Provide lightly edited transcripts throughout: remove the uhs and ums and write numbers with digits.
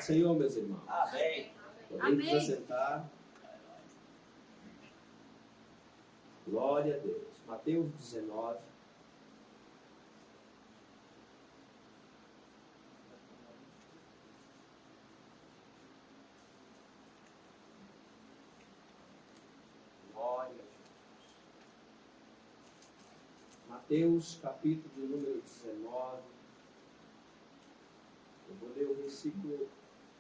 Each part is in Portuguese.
Senhor, meus irmãos. Amém. Podemos nos assentar. Glória a Deus. Mateus 19. Glória a Jesus. Mateus, capítulo de número 19. Eu vou ler o versículo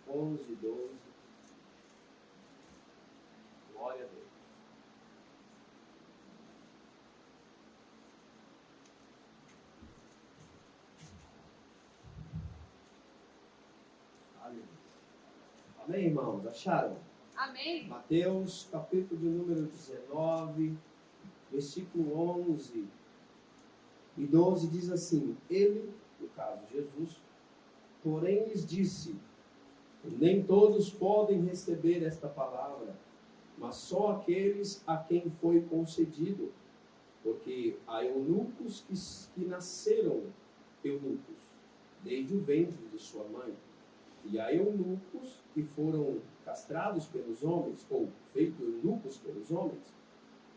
11 e 12. Glória a Deus. Aleluia. Amém, irmãos? Acharam? Amém. Mateus, capítulo de número 19, versículo 11 e 12 diz assim: Ele, no caso Jesus, porém lhes disse: nem todos podem receber esta palavra, mas só aqueles a quem foi concedido, porque há eunucos que nasceram eunucos, desde o ventre de sua mãe, e há eunucos que foram castrados pelos homens, ou feitos eunucos pelos homens,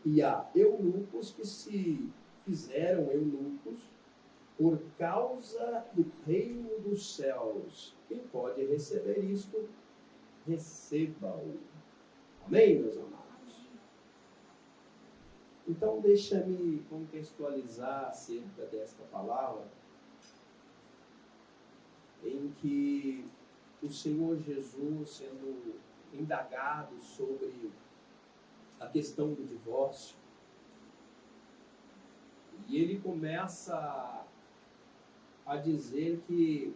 e há eunucos que se fizeram eunucos por causa do reino dos céus. Quem pode receber isto, receba-o. Amém, meus amados? Então, deixa-me contextualizar acerca desta palavra, em que o Senhor Jesus, sendo indagado sobre a questão do divórcio, e ele começa a dizer que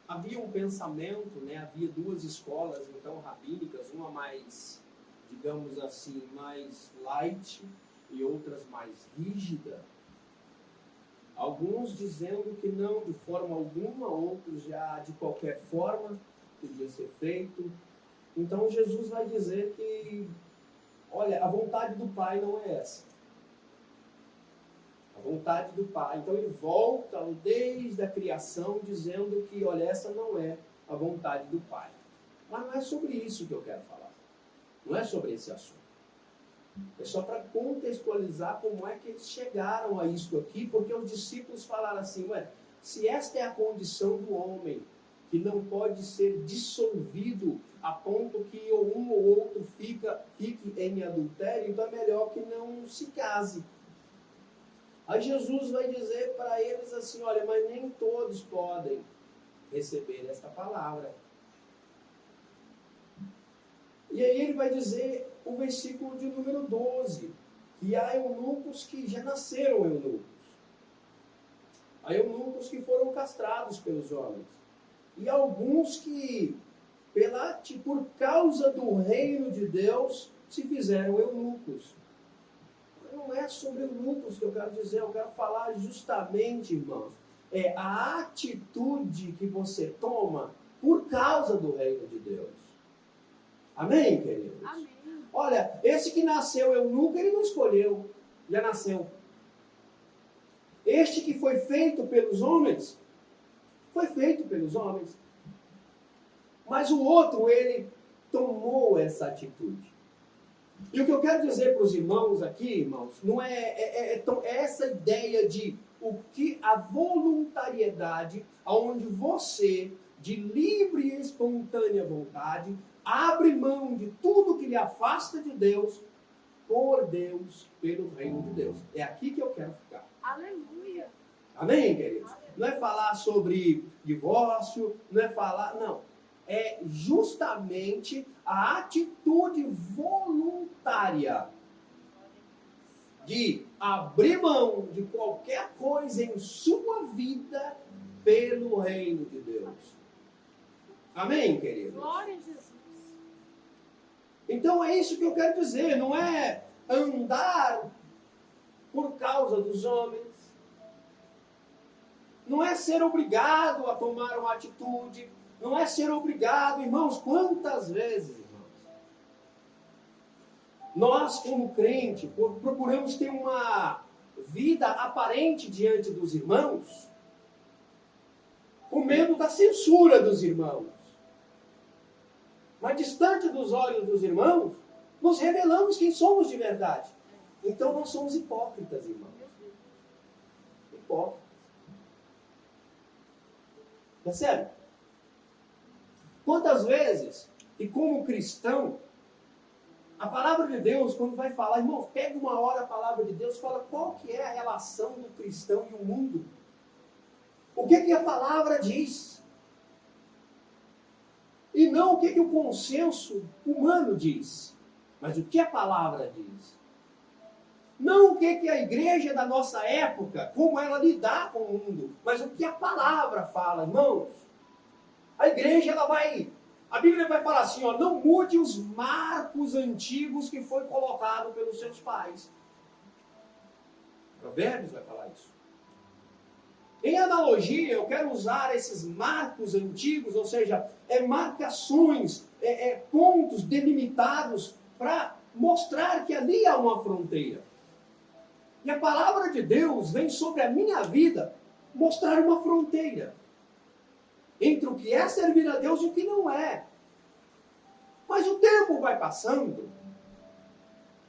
havia um pensamento, havia duas escolas, então, rabínicas, uma mais, digamos assim, mais light e outras mais rígida. Alguns dizendo que não, de forma alguma, outros já de qualquer forma podia ser feito. Então, Jesus vai dizer que, olha, a vontade do Pai não é essa. A vontade do Pai. Então ele volta desde a criação dizendo que, olha, essa não é a vontade do Pai. Mas não é sobre isso que eu quero falar. Não é sobre esse assunto. É só para contextualizar como é que eles chegaram a isso aqui, porque os discípulos falaram assim, ué, se esta é a condição do homem, que não pode ser dissolvido a ponto que um ou outro fique em adultério, então é melhor que não se case. Aí Jesus vai dizer para eles assim, olha, mas nem todos podem receber esta palavra. E aí ele vai dizer o versículo de número 12, que há eunucos que já nasceram eunucos. Há eunucos que foram castrados pelos homens. E alguns que, por causa do reino de Deus, se fizeram eunucos. Não é sobre eunucos que eu quero dizer, eu quero falar justamente, irmãos, é a atitude que você toma por causa do reino de Deus. Amém, queridos? Amém. Olha, esse que nasceu eunuco, ele não escolheu, já nasceu. Este que foi feito pelos homens, foi feito pelos homens. Mas o outro, ele tomou essa atitude. E o que eu quero dizer para os irmãos aqui, irmãos, não é essa ideia de o que a voluntariedade, onde você, de livre e espontânea vontade, abre mão de tudo que lhe afasta de Deus, por Deus, pelo reino de Deus. É aqui que eu quero ficar. Aleluia. Amém, queridos? Não é falar sobre divórcio, não é falar, não. É justamente a atitude voluntária de abrir mão de qualquer coisa em sua vida pelo reino de Deus. Amém, queridos? Glória a Jesus. Então é isso que eu quero dizer, não é andar por causa dos homens, não é ser obrigado a tomar uma atitude, não é ser obrigado, irmãos, quantas vezes, irmãos, nós como crente procuramos ter uma vida aparente diante dos irmãos, com medo da censura dos irmãos. mas distante dos olhos dos irmãos, nos revelamos quem somos de verdade. Então nós somos hipócritas, irmãos. Hipócritas. Percebe? Quantas vezes, e como cristão, a palavra de Deus, quando vai falar, irmãos, pega uma hora a palavra de Deus, fala qual que é a relação do cristão e o mundo. O que a palavra diz? E não o que o consenso humano diz, mas o que a palavra diz. Não o que a igreja da nossa época, como ela lidar com o mundo, mas o que a palavra fala, irmãos. A igreja, a Bíblia vai falar assim, ó, não mude os marcos antigos que foi colocado pelos seus pais. Provérbios vai falar isso. Em analogia, eu quero usar esses marcos antigos, ou seja, marcações, pontos delimitados para mostrar que ali há uma fronteira. E a palavra de Deus vem sobre a minha vida mostrar uma fronteira entre o que é servir a Deus e o que não é. Mas o tempo vai passando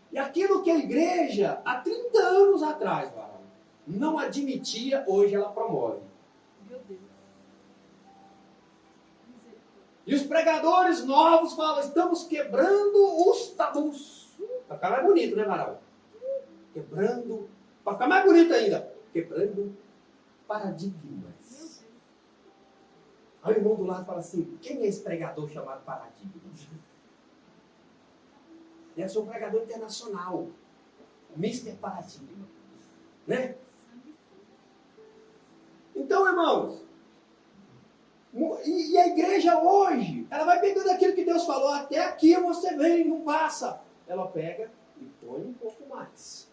e aquilo que a igreja, há 30 anos atrás, não admitia, hoje ela promove. Meu Deus. E os pregadores novos falam, estamos quebrando os tabus. Para ficar mais bonito, né, Varal? Quebrando, para ficar mais bonito ainda, quebrando paradigmas. Aí o irmão do lado fala assim, quem é esse pregador chamado paradigma? Deve ser um pregador internacional. Mr. Paradigma. Né? Então, irmãos, e a igreja hoje, ela vai pegando aquilo que Deus falou, até aqui você vem, não passa. Ela pega e põe um pouco mais.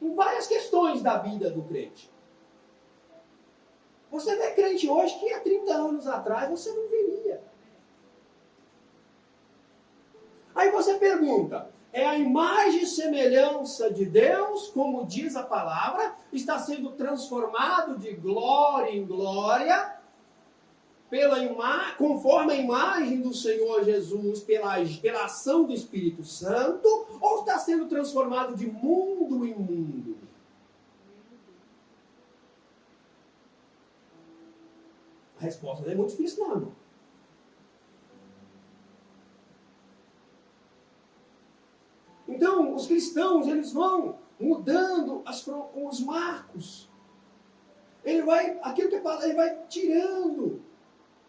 Em várias questões da vida do crente. Você vê crente hoje que há 30 anos atrás você não veria. Aí você pergunta, é a imagem e semelhança de Deus, como diz a palavra, está sendo transformado de glória em glória, conforme a imagem do Senhor Jesus, pela ação do Espírito Santo, ou está sendo transformado de mundo em mundo? A resposta não é muito difícil, não, irmão. Então, os cristãos, eles vão mudando os marcos. Aquilo que é palavra, ele vai tirando.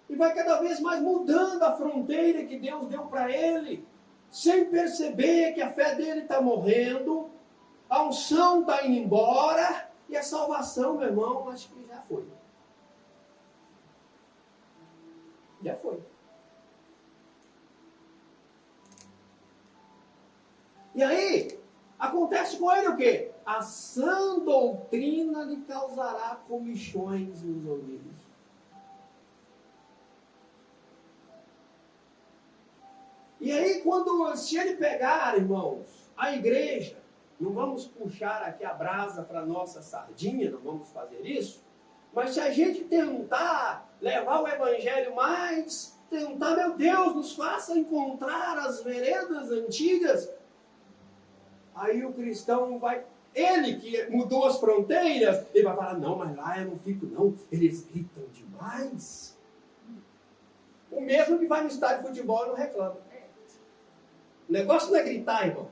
E vai cada vez mais mudando a fronteira que Deus deu para ele. Sem perceber que a fé dele está morrendo. A unção está indo embora. E a salvação, meu irmão, acho que já foi. Já foi. E aí, acontece com ele o quê? A sã doutrina lhe causará comichões nos ouvidos. E aí, se ele pegar, irmãos, a igreja, não vamos puxar aqui a brasa para a nossa sardinha, não vamos fazer isso, mas se a gente tentar levar o evangelho mais, tentar, meu Deus, nos faça encontrar as veredas antigas, aí o cristão vai, ele que mudou as fronteiras, ele vai falar, não, mas lá eu não fico não, eles gritam demais. O mesmo que vai no estádio de futebol não reclama. O negócio não é gritar, irmão.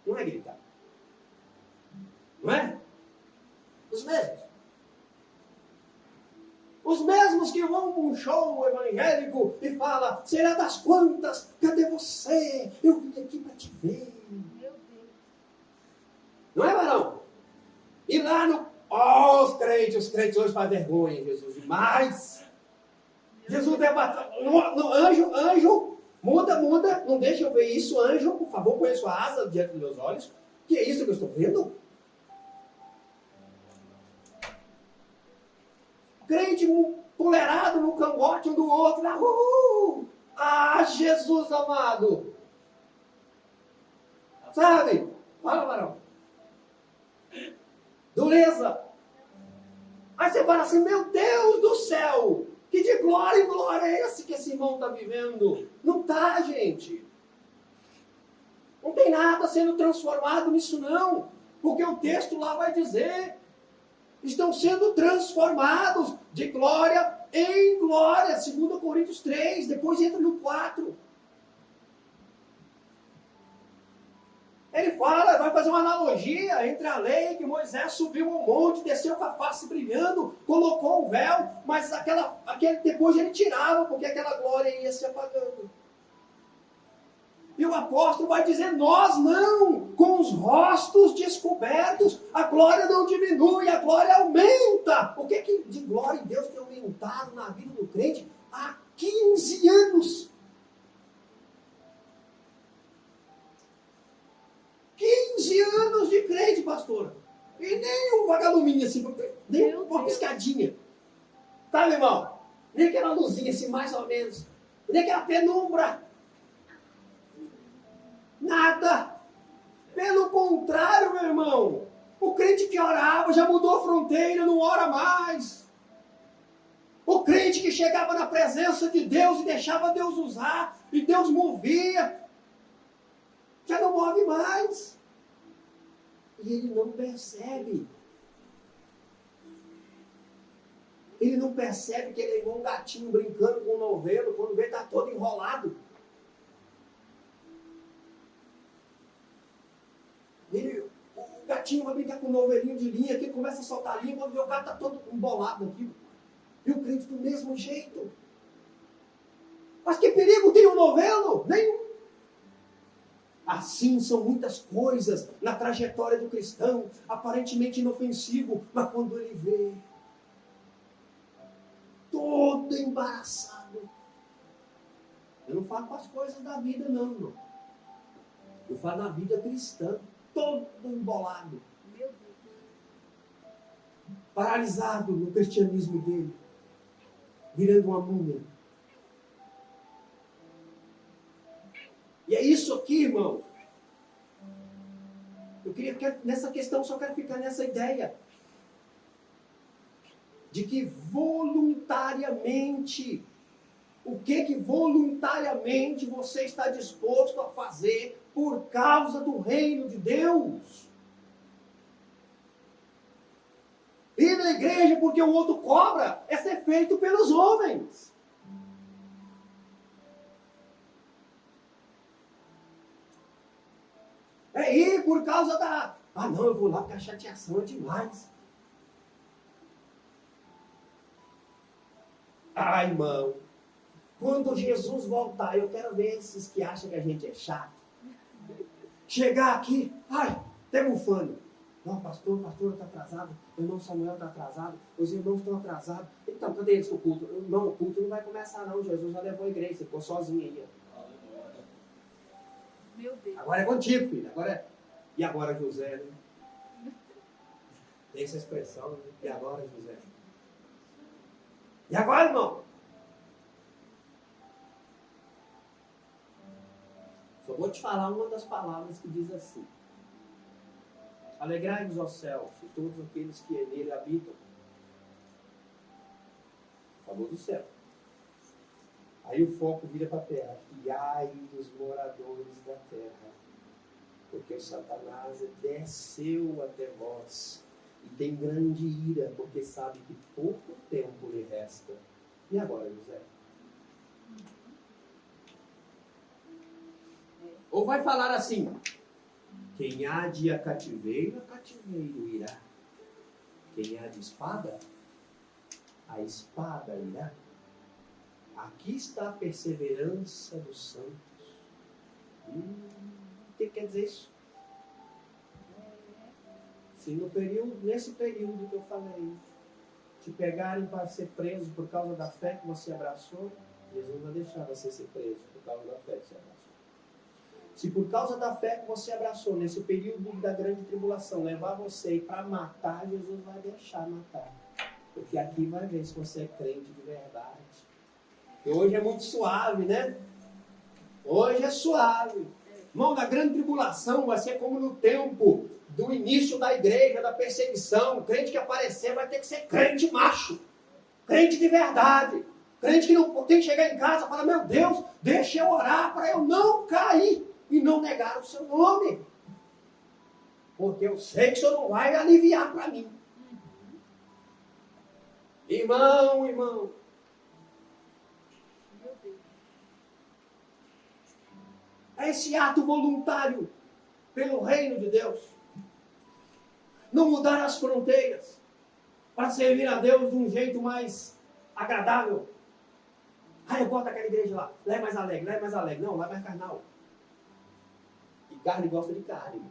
Não é gritar. Não é? Os mesmos. Os mesmos que vão para um show evangélico e falam, será das quantas? Cadê você? Eu vim aqui para te ver. Meu Deus. Não é, varão? E lá no... os crentes hoje fazem vergonha, Jesus, demais. Jesus debate... Anjo, muda, não deixa eu ver isso, anjo, por favor, põe a sua asa diante dos meus olhos. Que é isso que eu estou vendo? Crente pulerado no cangote um do outro. Jesus amado. Sabe? Fala, varão. Dureza. Aí você fala assim, meu Deus do céu, que de glória glória em glória. É esse que esse irmão está vivendo. Não está, gente. Não tem nada sendo transformado nisso, não. Porque o texto lá vai dizer: estão sendo transformados de glória em glória. 2 Coríntios 3, depois entra no 4. Ele fala, vai fazer uma analogia entre a lei, que Moisés subiu ao monte, desceu com a face brilhando, colocou o véu, mas depois ele tirava, porque aquela glória ia se apagando. E o apóstolo vai dizer: nós não, com os rostos descobertos, a glória não diminui, a glória aumenta. O que de glória em Deus tem aumentado na vida do crente há 15 anos? 15 anos de crente, pastora. E nem um vagaluminho assim, nem uma piscadinha. Tá, meu irmão? Nem aquela luzinha assim, mais ou menos. Nem aquela penumbra. Nada. Pelo contrário, meu irmão. O crente que orava já mudou a fronteira, não ora mais. O crente que chegava na presença de Deus e deixava Deus usar, e Deus movia, já não move mais. E ele não percebe. Ele não percebe que ele é igual um gatinho brincando com um novelo, quando vê está todo enrolado. O gatinho vai brincar com um novelinho de linha, que começa a soltar a linha, quando vê o gato está todo embolado aqui. E o crente do mesmo jeito. Mas que perigo tem um novelo? Nenhum. Assim são muitas coisas na trajetória do cristão, aparentemente inofensivo, mas quando ele vê, todo embaraçado. Eu não falo com as coisas da vida, não, irmão. Eu falo na vida cristã, todo embolado. Meu Deus. Paralisado no cristianismo dele, virando uma múmia. E é isso aqui, irmão. Nessa questão, só quero ficar nessa ideia. De que voluntariamente, o que voluntariamente você está disposto a fazer por causa do reino de Deus? Ir na igreja porque o outro cobra é ser feito pelos homens. É ir por causa da... Ah, não, eu vou lá porque a chateação é demais. Ai, irmão. Quando Jesus voltar, eu quero ver esses que acham que a gente é chato. Chegar aqui, ai, até bufando. Não, pastor está atrasado. O irmão Samuel está atrasado. Os irmãos estão atrasados. Então, cadê eles com o culto? Não, o culto não vai começar não. Jesus já levou a igreja. Você ficou sozinho aí, ó. Meu Deus. Agora é contigo, filho. E agora, José, né? Tem essa expressão, né? E agora, José? E agora, irmão? Só vou te falar uma das palavras que diz assim: alegrai-vos, ó céus, e todos aqueles que nele habitam. Falou do céu. Aí o foco vira para a terra. E ai dos moradores da terra, porque o Satanás desceu até vós e tem grande ira, porque sabe que pouco tempo lhe resta. E agora, José? Ou vai falar assim: quem há de a cativeiro irá. Quem há de espada, a espada irá. Aqui está a perseverança dos santos. O que quer dizer isso? Se nesse período que eu falei, te pegarem para ser preso por causa da fé que você abraçou, Jesus vai deixar você ser preso por causa da fé que você abraçou. Se por causa da fé que você abraçou, nesse período da grande tribulação, levar você para matar, Jesus vai deixar matar. Porque aqui vai ver se você é crente de verdade. E hoje é muito suave, né? Hoje é suave. Irmão, na grande tribulação vai ser como no tempo do início da igreja, da perseguição. O crente que aparecer vai ter que ser crente macho. Crente de verdade. Crente que não tem que chegar em casa e falar, meu Deus, deixa eu orar para eu não cair e não negar o seu nome. Porque eu sei que o Senhor não vai aliviar para mim. Irmão, Meu Deus. é esse ato voluntário pelo reino de Deus. Não mudar as fronteiras para servir a Deus de um jeito mais agradável. Ah, eu gosto daquela igreja lá. Lá é mais alegre, lá é mais alegre. Não, lá é mais carnal. E carne gosta de carne.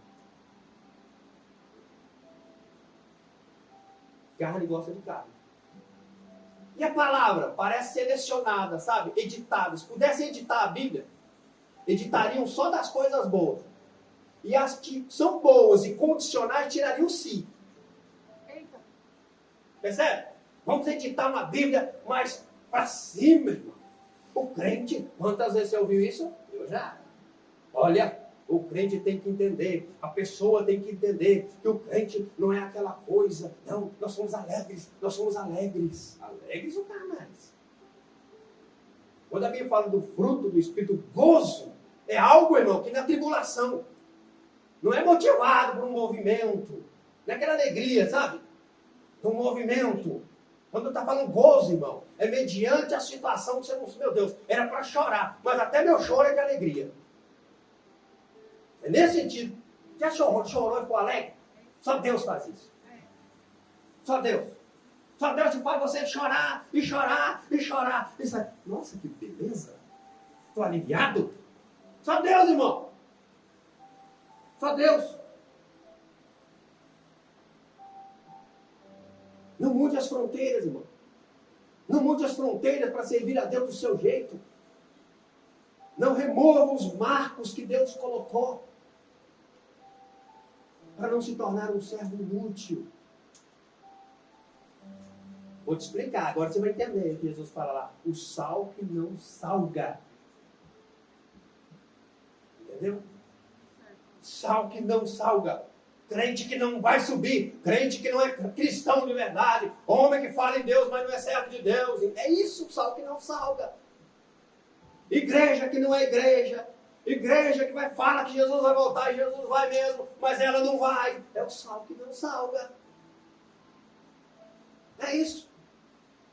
Carne gosta de carne. E a palavra parece selecionada, sabe? Editada. Se pudesse editar a Bíblia, editariam só das coisas boas. E as que são boas e condicionais tirariam o si. Eita. Percebe? Vamos editar uma Bíblia mais para cima, irmão. O crente, quantas vezes você ouviu isso? Eu já. Olha, o crente tem que entender, a pessoa tem que entender que o crente não é aquela coisa. Não, nós somos alegres, nós somos alegres. Alegres ou carnais? Quando a Bíblia fala do fruto do Espírito, gozo, é algo, irmão, que na tribulação não é motivado por um movimento, não é aquela alegria, sabe? De um movimento. Quando está falando gozo, irmão, é mediante a situação que você não... Meu Deus, era para chorar, mas até meu choro é de alegria. É nesse sentido. Já chorou e ficou alegre? Só Deus faz isso. Só Deus. Só Deus que faz você chorar e chorar e chorar. E sai, nossa, que beleza. Estou aliviado. Só Deus, irmão. Só Deus. Não mude as fronteiras, irmão. Não mude as fronteiras para servir a Deus do seu jeito. Não remova os marcos que Deus colocou para não se tornar um servo inútil. Vou te explicar, agora você vai entender o que Jesus fala lá. O sal que não salga. Entendeu? Sal que não salga. Crente que não vai subir. Crente que não é cristão de verdade. Homem que fala em Deus, mas não é servo de Deus. É isso, o sal que não salga. Igreja que não é igreja. Igreja que fala que Jesus vai voltar e Jesus vai mesmo, mas ela não vai. É o sal que não salga. É isso.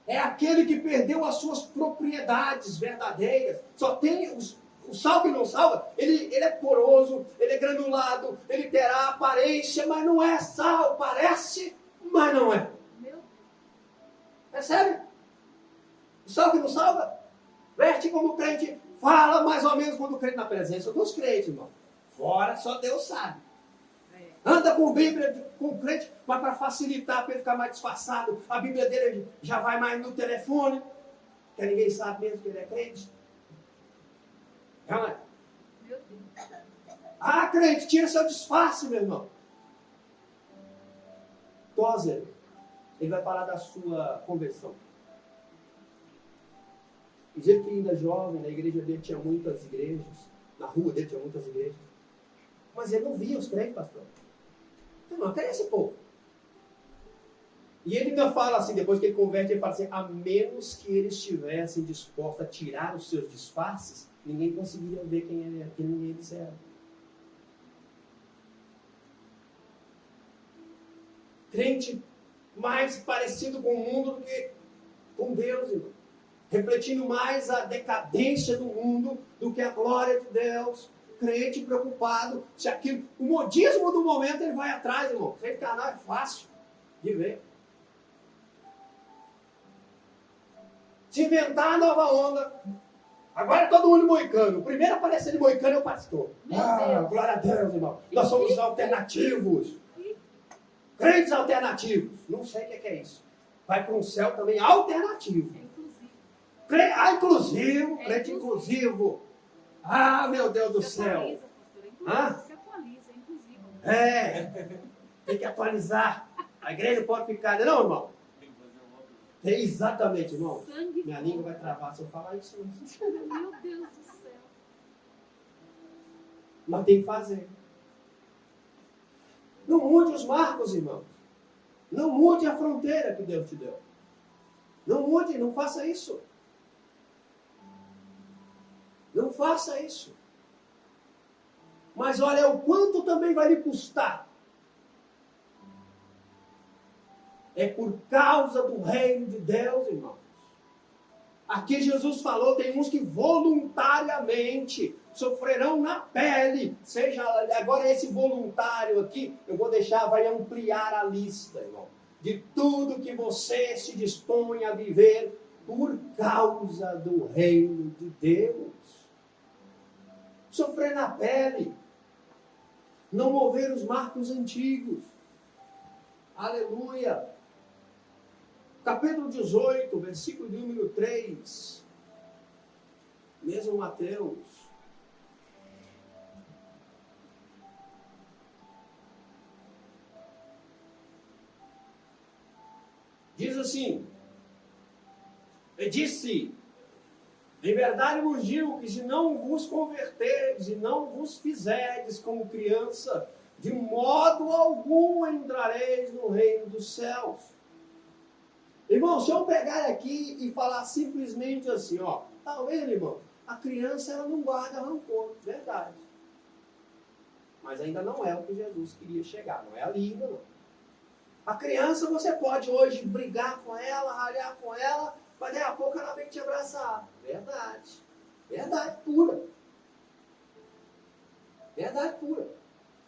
É aquele que perdeu as suas propriedades verdadeiras. Só tem o sal que não salga. Ele é poroso, ele é granulado, ele terá aparência, mas não é sal. Parece, mas não é. Meu Deus. Percebe? O sal que não salga. Veste como crente. Fala mais ou menos quando o crente na presença dos crentes, irmão. Fora, só Deus sabe. Anda com Bíblia, com o crente, mas para facilitar, para ele ficar mais disfarçado, a Bíblia dele já vai mais no telefone, que ninguém sabe mesmo que ele é crente. Não é? Meu Deus. Ah, crente, tira seu disfarce, meu irmão. Tozer, ele vai falar da sua conversão. Diz ele que ainda jovem, na igreja dele tinha muitas igrejas, na rua dele tinha muitas igrejas, mas ele não via os crentes, pastor. Não, quem é esse povo? E ele ainda fala assim, depois que ele converte, ele fala assim, a menos que eles estivessem dispostos a tirar os seus disfarces, ninguém conseguiria ver quem eles eram. Crente mais parecido com o mundo do que com Deus, irmão. Refletindo mais a decadência do mundo do que a glória de Deus. Crente preocupado se aquilo... O modismo do momento ele vai atrás, irmão. Crente carnal é fácil de ver. Se inventar a nova onda. Agora todo mundo moicano. O primeiro a aparecer de moicano é o pastor. Deus. Glória a Deus, irmão. Nós somos alternativos. Crentes alternativos. Não sei o que é isso. Vai para um céu também alternativo. Inclusivo, crente inclusivo. Ah, meu Deus do céu. Se atualiza, inclusive. Tem que atualizar. A igreja pode ficar... Não, irmão. Exatamente, irmão. Minha língua vai travar se eu falar isso. Meu Deus do céu. Mas tem que fazer. Não mude os marcos, irmãos. Não mude a fronteira que Deus te deu. Não mude, não faça isso. Não faça isso. Mas olha o quanto também vai lhe custar. É por causa do reino de Deus, irmãos. Aqui Jesus falou, tem uns que voluntariamente sofrerão na pele. Seja agora esse voluntário aqui, eu vou deixar, vai ampliar a lista, irmão, de tudo que você se dispõe a viver por causa do reino de Deus. Sofrer na pele. Não mover os marcos antigos. Aleluia. Capítulo 18, versículo de número 3. Mesmo Mateus. Diz assim: e disse, em verdade vos digo que se não vos converterdes e não vos fizerdes como criança, de modo algum entrareis no reino dos céus. Irmão, se eu pegar aqui e falar simplesmente assim, ó, tá vendo, irmão? A criança, ela não guarda rancor, verdade. Mas ainda não é o que Jesus queria chegar, não é ali ainda não. A criança, você pode hoje brigar com ela, ralhar com ela, mas daqui a pouco ela vem te abraçar. Verdade. Verdade pura. Verdade pura.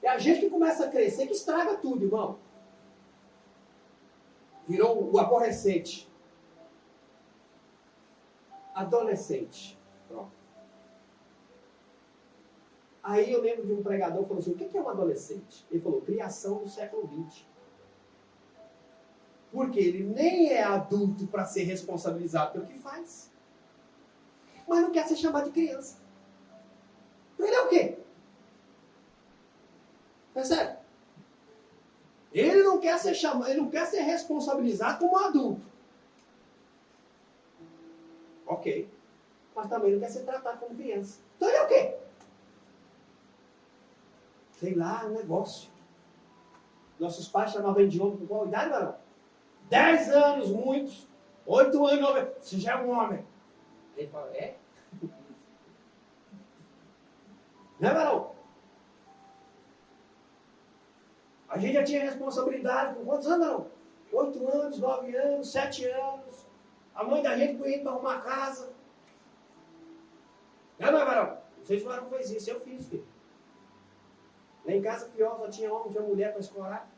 É a gente que começa a crescer que estraga tudo, irmão. Virou o aborrecente. Adolescente. Pronto. Aí eu lembro de um pregador que falou assim, o que é um adolescente? Ele falou, criação do século XX. Porque ele nem é adulto para ser responsabilizado pelo que faz. Mas não quer ser chamado de criança. Então ele é o quê? Percebe? Ele não quer ser chamado, ele não quer ser responsabilizado como adulto. Ok. Mas também não quer ser tratado como criança. Então ele é o quê? Sei lá, um negócio. Nossos pais chamavam ele de homem com qual idade, varão? 10 anos, muitos. 8 anos, 9. Você já é um homem. Ele fala, é? Não é, varão? A gente já tinha responsabilidade com quantos anos, varão? 8 anos, 9 anos, 7 anos. A mãe da gente foi indo para arrumar a casa. Não é, varão? Não sei se o varão fez isso, eu fiz, filho. Lá em casa, pior, só tinha homem, tinha mulher para escorar.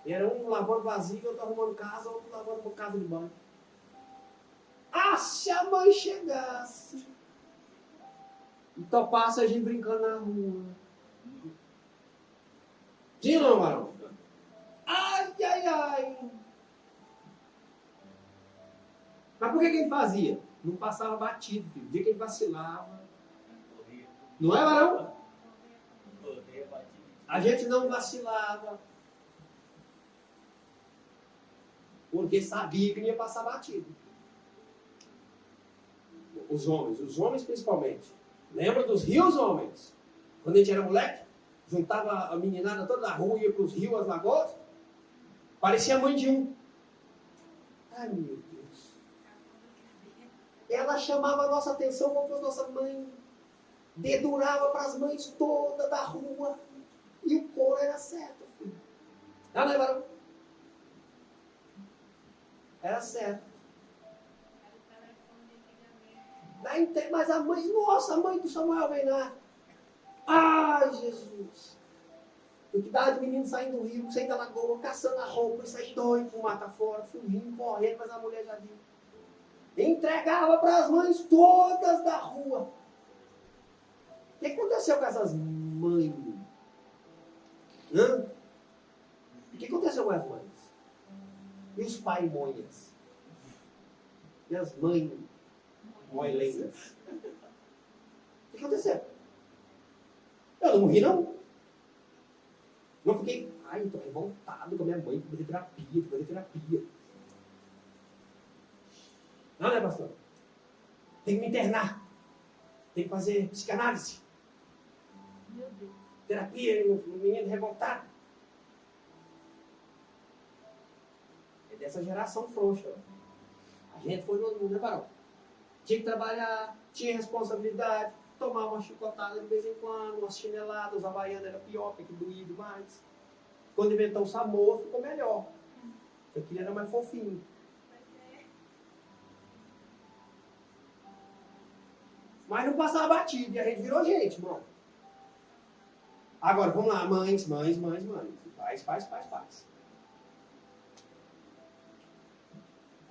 E era um lavando vasilha, outro arrumando casa, outro lavando casa de banho. Ah, se a mãe chegasse e topasse a gente brincando na rua. Sim ou não, varão? Ai, ai, ai. Mas por que ele fazia? Não passava batido, filho. O dia que ele vacilava. Não é, varão? A gente não vacilava. Porque sabia que não ia passar batido. Os homens principalmente. Lembra dos rios, homens? Quando a gente era moleque, juntava a meninada toda da rua, ia para os rios, as lagoas. Parecia a mãe de um. Ai, meu Deus. Ela chamava a nossa atenção como fosse nossa mãe. Dedurava para as mães todas da rua. E o couro era certo, filho. Não levaram? Era certo. Mas a mãe, nossa, a mãe do Samuel vem lá. Ai, Jesus. O que dava de menino saindo do rio, saindo da lagoa, caçando a roupa, e sair doido pro mato fora, fugindo, correndo, mas a mulher já viu. Entregava para as mães todas da rua. O que aconteceu com essas mães? Hã? O que aconteceu com as mães? E os pais monhas? E as mães moilendas? O que aconteceu? Eu não morri, não. Não fiquei, ai, estou revoltado com a minha mãe, vou fazer terapia. Não, né, pastor? Tem que me internar. Tem que fazer psicanálise. Meu Deus. Terapia, o menino revoltado. É dessa geração frouxa. A gente foi no varão. Tinha que trabalhar, tinha responsabilidade, tomar uma chicotada de vez em quando, uma chinelada, os havaianos era pior, porque doía demais. Quando inventou o Samoa, ficou melhor. Aquilo era mais fofinho. Mas não passava batido, e a gente virou gente, irmão. Agora, vamos lá, mães. Pais.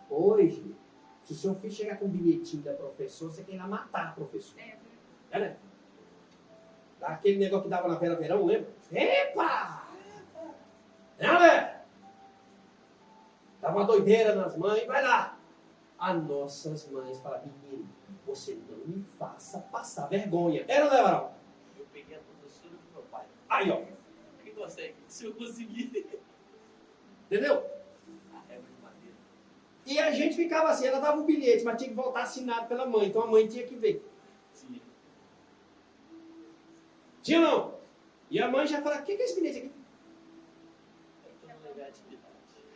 Hoje, se o seu filho chegar com um bilhetinho da professora, você quer ir lá matar a professora. É, né? Dá aquele negócio que dava na Vera Verão, lembra? Epa! Né? Dava uma doideira nas mães, vai lá. As nossas mães falam, menino, você não me faça passar vergonha. Era ou não era, Varão? Eu peguei a professora do meu pai. Aí, ó. O que consegue? Se eu conseguir. Entendeu? A régua de madeira. E a gente ficava assim, ela dava um bilhete, mas tinha que voltar assinado pela mãe. Então a mãe tinha que ver. Sim. Tinha ou não? E a mãe já falava, o que é esse bilhete aqui? É que eu não levei a atividade.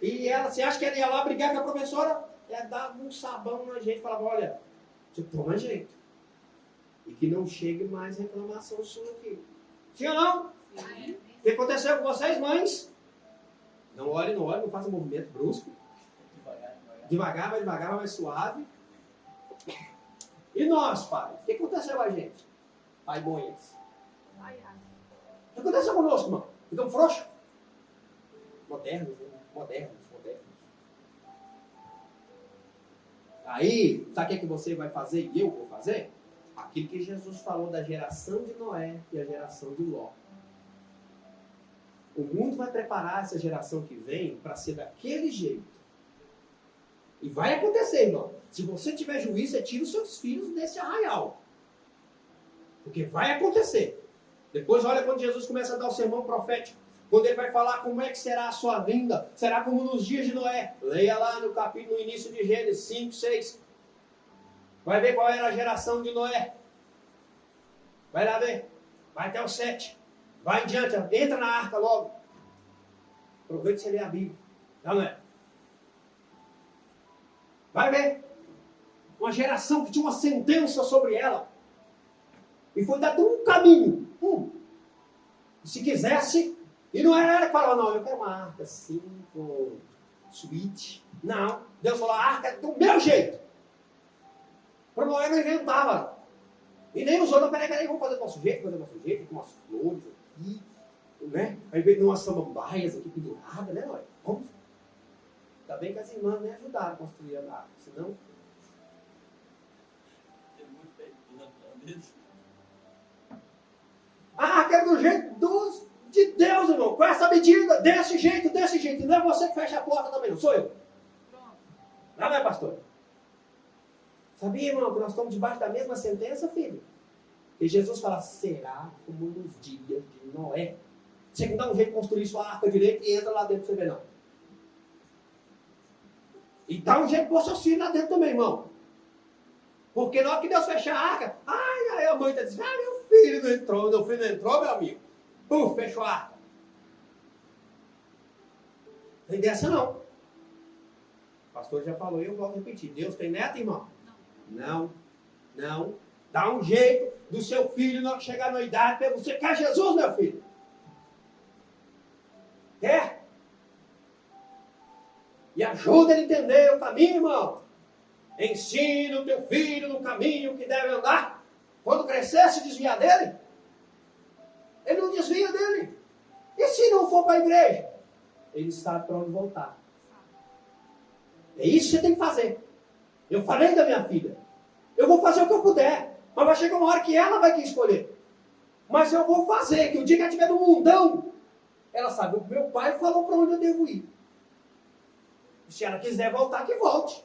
E ela, você acha que ela ia lá brigar com a professora? Ela dava um sabão na gente, falava, olha, você toma jeito. E que não chegue mais reclamação sua aqui. Sim ou não? Sim. O que aconteceu com vocês, mães? Não olhe, não faça movimento brusco. Devagar. Vai devagar, vai suave. E nós, pais? O que aconteceu com a gente? Pai bonhas. O que aconteceu conosco, irmão? Ficamos frouxos? Modernos, né? Modernos. Aí, sabe o que você vai fazer e eu vou fazer? Aquilo que Jesus falou da geração de Noé e a geração de Ló. O mundo vai preparar essa geração que vem para ser daquele jeito. E vai acontecer, irmão. Se você tiver juízo, você tira os seus filhos desse arraial. Porque vai acontecer. Depois, olha quando Jesus começa a dar o sermão profético. Quando ele vai falar como é que será a sua vinda. Será como nos dias de Noé. Leia lá no capítulo, no início de Gênesis 5, 6. Vai ver qual era a geração de Noé. Vai lá ver. Vai até o 7. Vai em diante. Entra na arca logo. Aproveita e você lê a Bíblia. Não é? Vai ver. Uma geração que tinha uma sentença sobre ela. E foi dado um caminho. Se quisesse... E não era ela que falava, não, eu quero uma arca assim, com suíte. Não. Deus falou, a arca é do meu jeito. Para Noé não inventava. E nem os outros, peraí, vamos fazer do nosso jeito, com umas flores aqui, né? Aí veio umas samambaias aqui penduradas, né, Noé? Vamos. Ainda bem que as irmãs me ajudaram a construir a arca, senão... Tem muito pé mesmo. A arca é do jeito de Deus, irmão. Com essa medida, desse jeito. Não é você que fecha a porta também, não sou eu. Não é, pastor? Sabia, irmão, que nós estamos debaixo da mesma sentença, filho? E Jesus fala, será como nos dias de Noé. Você não dá um jeito de construir sua arca direito e entra lá dentro pra você ver, não. E dá um jeito de pôr seus filhos lá dentro também, irmão. Porque na hora que Deus fechar a arca, aí a mãe está dizendo, meu filho não entrou, meu amigo. Fechou a arca. Não tem dessa não. O pastor já falou e eu volto a repetir. Deus tem neto, irmão? Não. Dá um jeito do seu filho não chegar na idade. Você quer Jesus, meu filho? Quer? E ajuda ele a entender o caminho, irmão. Ensina o teu filho no caminho que deve andar. Quando crescer, se desviar dele. Ele não desvia dele. E se não for para a igreja? Ele sabe para onde voltar. É isso que você tem que fazer. Eu falei da minha filha. Eu vou fazer o que eu puder. Mas vai chegar uma hora que ela vai querer escolher. Mas eu vou fazer, que o dia que ela estiver no mundão, ela sabe, o meu pai falou para onde eu devo ir. Se ela quiser voltar, que volte.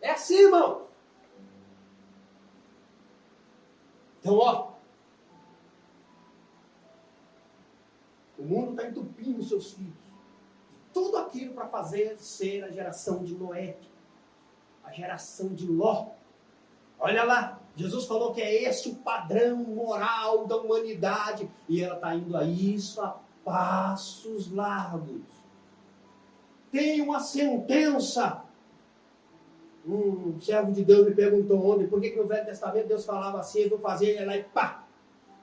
É assim, irmão. Então, ó. O mundo está entupindo seus filhos. Tudo aquilo para fazer ser a geração de Noé. A geração de Ló. Olha lá. Jesus falou que é esse o padrão moral da humanidade. E ela está indo a isso a passos largos. Tem uma sentença. Um servo de Deus me perguntou ontem por que no Velho Testamento Deus falava assim, eles não faziam, ele ia lá e pá!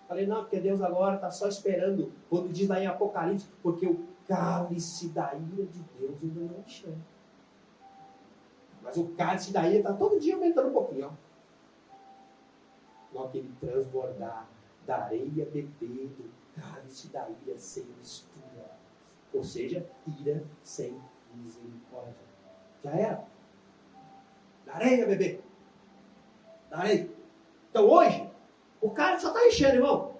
Falei, não, porque Deus agora está só esperando, quando diz lá em Apocalipse, porque o cálice da ira de Deus ainda não enxerga. Mas o cálice da ira está todo dia aumentando um pouquinho, ó. Que ele transbordar, darei a beber do cálice da ira sem mistura. Ou seja, ira sem misericórdia. Já era. Darei a beber. Darei. Então hoje, o cálice só está enchendo, irmão.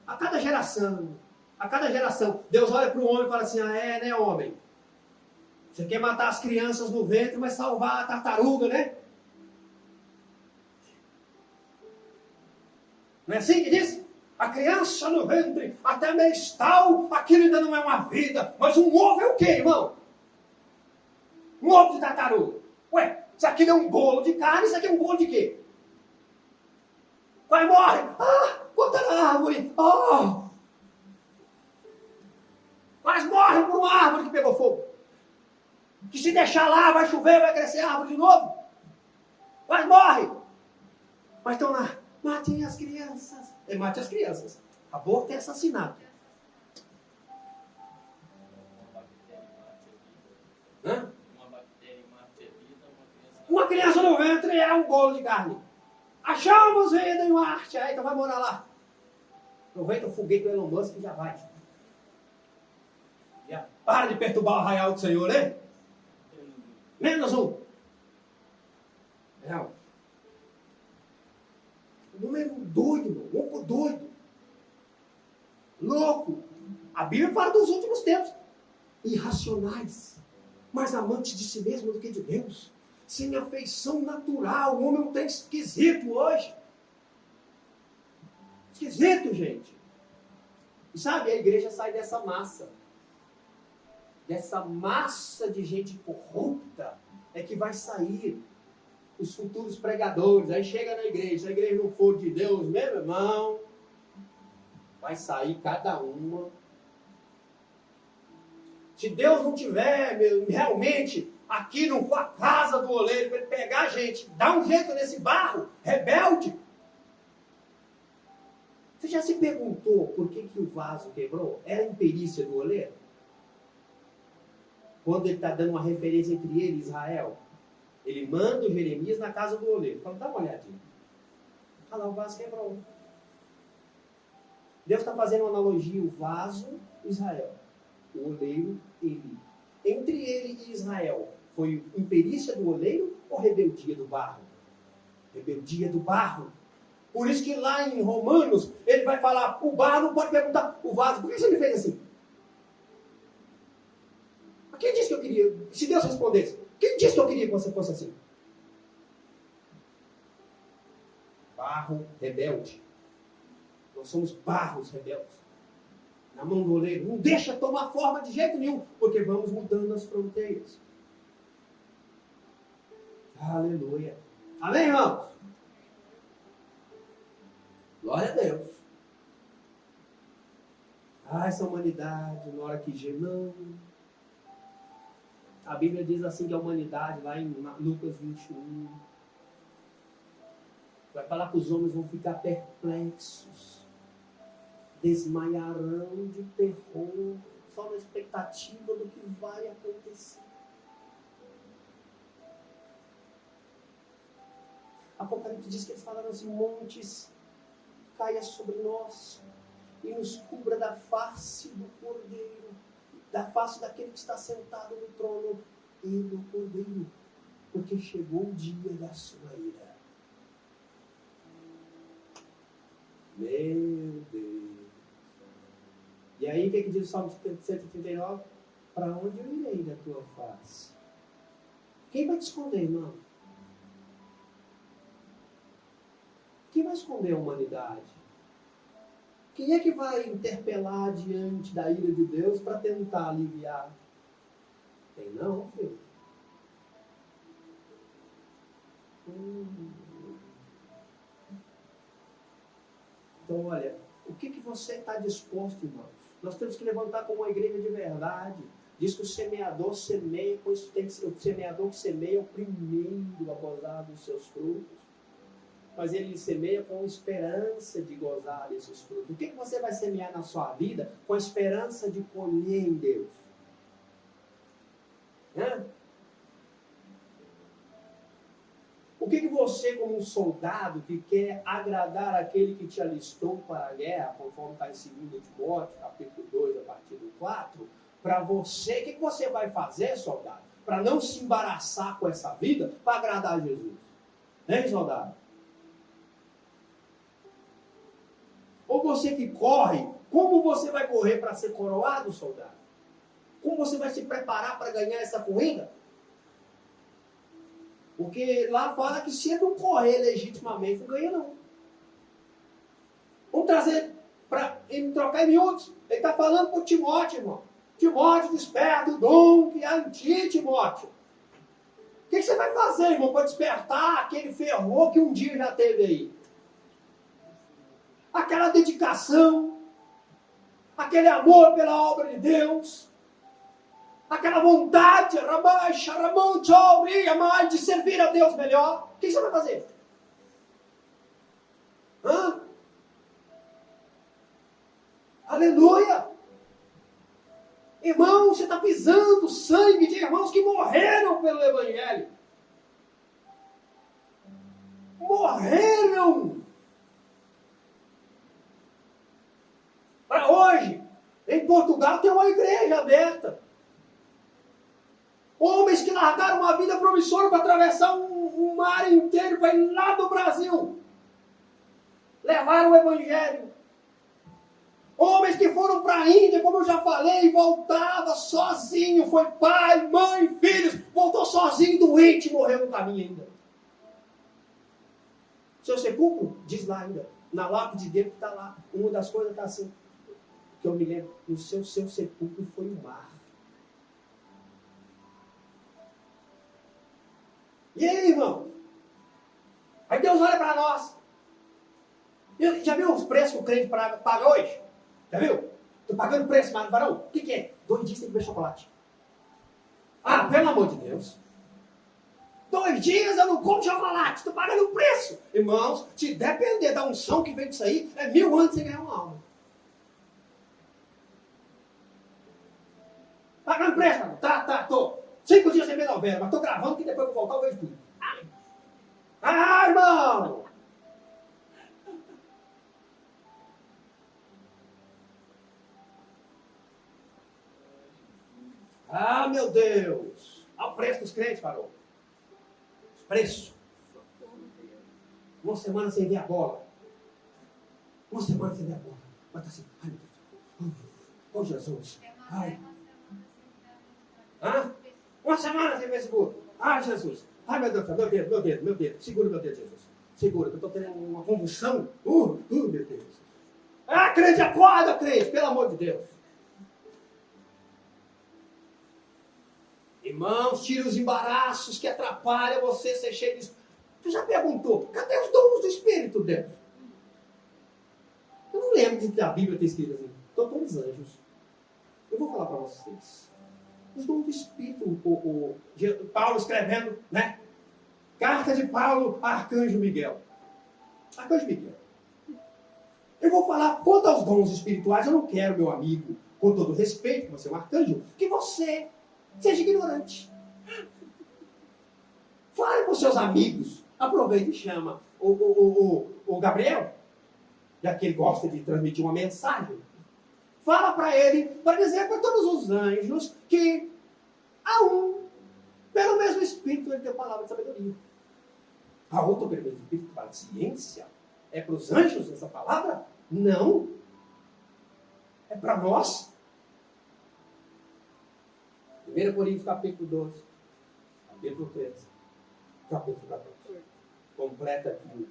A cada geração, Deus olha para o homem e fala assim, né, homem? Você quer matar as crianças no ventre, mas salvar a tartaruga, né? Não é assim que diz? A criança no ventre, até menstrual, aquilo ainda não é uma vida. Mas um ovo é o quê, irmão? Um ovo de tartaruga. Ué, isso aqui é um bolo de carne, isso aqui é um bolo de quê? Vai, morre! Corta na árvore! Mas morre por uma árvore que pegou fogo. Que se deixar lá, vai chover, vai crescer a árvore de novo. Mas morre! Mas estão lá. Matem as crianças. Mate as crianças. Aborto é assassinato. Hã? Uma bactéria mate a vida, uma criança no ventre é um bolo de carne. Achamos vida em Marte. Aí, então vai morar lá. Aproveita o foguete do Elon Musk e já vai. Já. Para de perturbar o arraial do Senhor, né? Menos um. Não. O número doido, irmão. Louco doido. Louco. A Bíblia fala dos últimos tempos. Irracionais. Mais amantes de si mesmo do que de Deus. Sem afeição natural. O homem não tem esquisito hoje. Esquisito, gente. E sabe, a igreja sai dessa massa. Dessa massa de gente corrupta é que vai sair os futuros pregadores. Aí chega na igreja, se a igreja não for de Deus, meu irmão, vai sair cada uma. Se Deus não tiver realmente aqui não for a casa do oleiro para ele pegar a gente, dar um jeito nesse barro rebelde. Você já se perguntou por que o vaso quebrou? Era a imperícia do oleiro? Quando ele está dando uma referência entre ele e Israel, ele manda o Jeremias na casa do oleiro. Fala, dá uma olhadinha. Olha lá, o vaso quebrou. Deus está fazendo uma analogia, o vaso, Israel. O oleiro, ele. Entre ele e Israel, foi imperícia do oleiro ou rebeldia do barro? Rebeldia do barro. Por isso que lá em Romanos, ele vai falar, o barro não pode perguntar, o vaso, por que você me fez assim? Quem disse que eu queria? Se Deus respondesse, quem disse que eu queria que você fosse assim? Barro rebelde. Nós somos barros rebeldes. Na mão do oleiro. Não deixa tomar forma de jeito nenhum, porque vamos mudando as fronteiras. Aleluia. Amém, irmãos? Glória a Deus. Essa humanidade, na hora que gemão. A Bíblia diz assim que a humanidade, lá em Lucas 21, vai falar que os homens vão ficar perplexos, desmaiarão de terror, só na expectativa do que vai acontecer. Apocalipse diz que eles falaram assim, montes, caia sobre nós e nos cubra da face do Cordeiro, da face daquele que está sentado no trono e do Cordeiro, porque chegou o dia da sua ira. Meu Deus. E aí o que diz o Salmo 139? Para onde eu irei da tua face? Quem vai te esconder, irmão? Quem vai esconder a humanidade? Quem é que vai interpelar diante da ira de Deus para tentar aliviar? Tem não, filho. Então, olha, o que você está disposto, irmãos? Nós temos que levantar como uma igreja de verdade. Diz que o semeador semeia, pois tem que ser, o semeador que semeia é o primeiro a gozar dos seus frutos. Mas ele semeia com esperança de gozar desses frutos. O que você vai semear na sua vida com a esperança de colher em Deus? O que você, como um soldado que quer agradar aquele que te alistou para a guerra, conforme está em 2 Timóteo, capítulo 2, a partir do 4, para você, o que você vai fazer, soldado? Para não se embaraçar com essa vida, para agradar a Jesus. Hein, soldado? Ou você que corre, como você vai correr para ser coroado, soldado? Como você vai se preparar para ganhar essa corrida? Porque lá fala que se ele não correr legitimamente, não ganha não. Vamos trazer para ele trocar em miúdos. Ele está falando para o Timóteo, irmão. Timóteo, desperta o dom que há em ti, Timóteo. O que você vai fazer, irmão, para despertar aquele fervor que um dia já teve aí? Aquela dedicação, aquele amor pela obra de Deus, aquela vontade de servir a Deus melhor. O que você vai fazer? Aleluia! Irmão, você está pisando o sangue de irmãos que morreram pelo Evangelho. Morreram! Para hoje, em Portugal tem uma igreja aberta. Homens que largaram uma vida promissora para atravessar um mar inteiro para ir lá do Brasil. Levaram o Evangelho. Homens que foram para a Índia, como eu já falei, e voltava sozinho. Foi pai, mãe, filhos. Voltou sozinho, doente, morreu no caminho ainda. Seu sepulcro, diz lá ainda. Na lápide dele que está lá. Uma das coisas está assim. Que eu me lembro. O seu sepulcro foi o mar. E aí, irmão? Aí Deus olha para nós. Já viu os preços que o crente paga hoje? Já viu? Estou pagando preço, mas varão, o que é? 2 dias tem que comer chocolate. Ah, pelo amor de Deus. 2 dias eu não como chocolate, estou pagando preço. Irmãos, se depender da unção que vem disso aí, é 1000 anos sem ganhar uma alma. Pagando preço, mano. Tô. 5 dias sem ver novela, mas estou gravando que depois que eu voltar eu vejo tudo. Ah, irmão! Ah, meu Deus! Olha o preço dos crentes, parou. Preço. Uma semana sem ver a bola. Uma semana sem ver a bola. Mas tá assim, ai meu Deus. Oh, Jesus. Ai. Uma semana sem Facebook. Ah, Jesus. Ai, meu Deus, meu dedo. Segura meu dedo, Jesus. Segura, que eu estou tendo uma convulsão. Meu Deus. Ah, crente, acorda, crente, pelo amor de Deus. Irmãos, tire os embaraços que atrapalham você ser cheio de... Você já perguntou, cadê os dons do Espírito, Deus? Eu não lembro de que a Bíblia tem escrito assim. Estão todos anjos. Eu vou falar para vocês. Os dons do Espírito, Paulo escrevendo, né? Carta de Paulo a Arcanjo Miguel. Arcanjo Miguel. Eu vou falar quanto aos dons espirituais, eu não quero, meu amigo, com todo respeito, você é um arcanjo, que você seja ignorante. Fale para os seus amigos. Aproveita e chama o Gabriel, já que ele gosta de transmitir uma mensagem. Fala para ele, para dizer para todos os anjos que há um, pelo mesmo Espírito, ele tem a palavra de sabedoria. A outra, pelo mesmo Espírito, para de ciência. É para os anjos essa palavra? Não. É para nós. 1 Coríntios, capítulo 12, capítulo 13, capítulo 14. Completa aqui.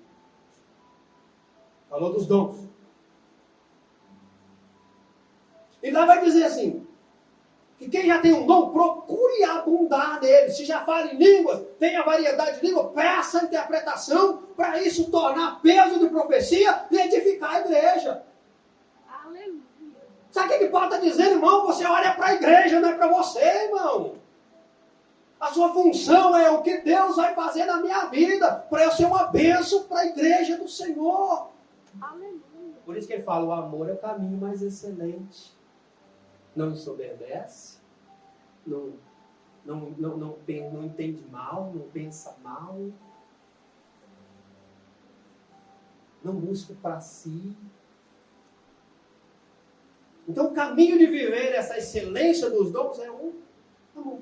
Falou dos dons. E lá vai dizer assim, que quem já tem um dom, procure abundar nele. Se já fala em línguas, tenha variedade de língua, peça a interpretação, para isso tornar peso de profecia e edificar a igreja. Aleluia. Sabe o que Paulo está dizendo, irmão? Você olha para a igreja, não é para você, irmão. A sua função é o que Deus vai fazer na minha vida, para eu ser uma bênção para a igreja do Senhor. Aleluia. Por isso que ele fala, o amor é o caminho mais excelente. Não ensoberbece, não entende mal, não pensa mal, não busca para si. Então o caminho de viver essa excelência dos dons é o amor.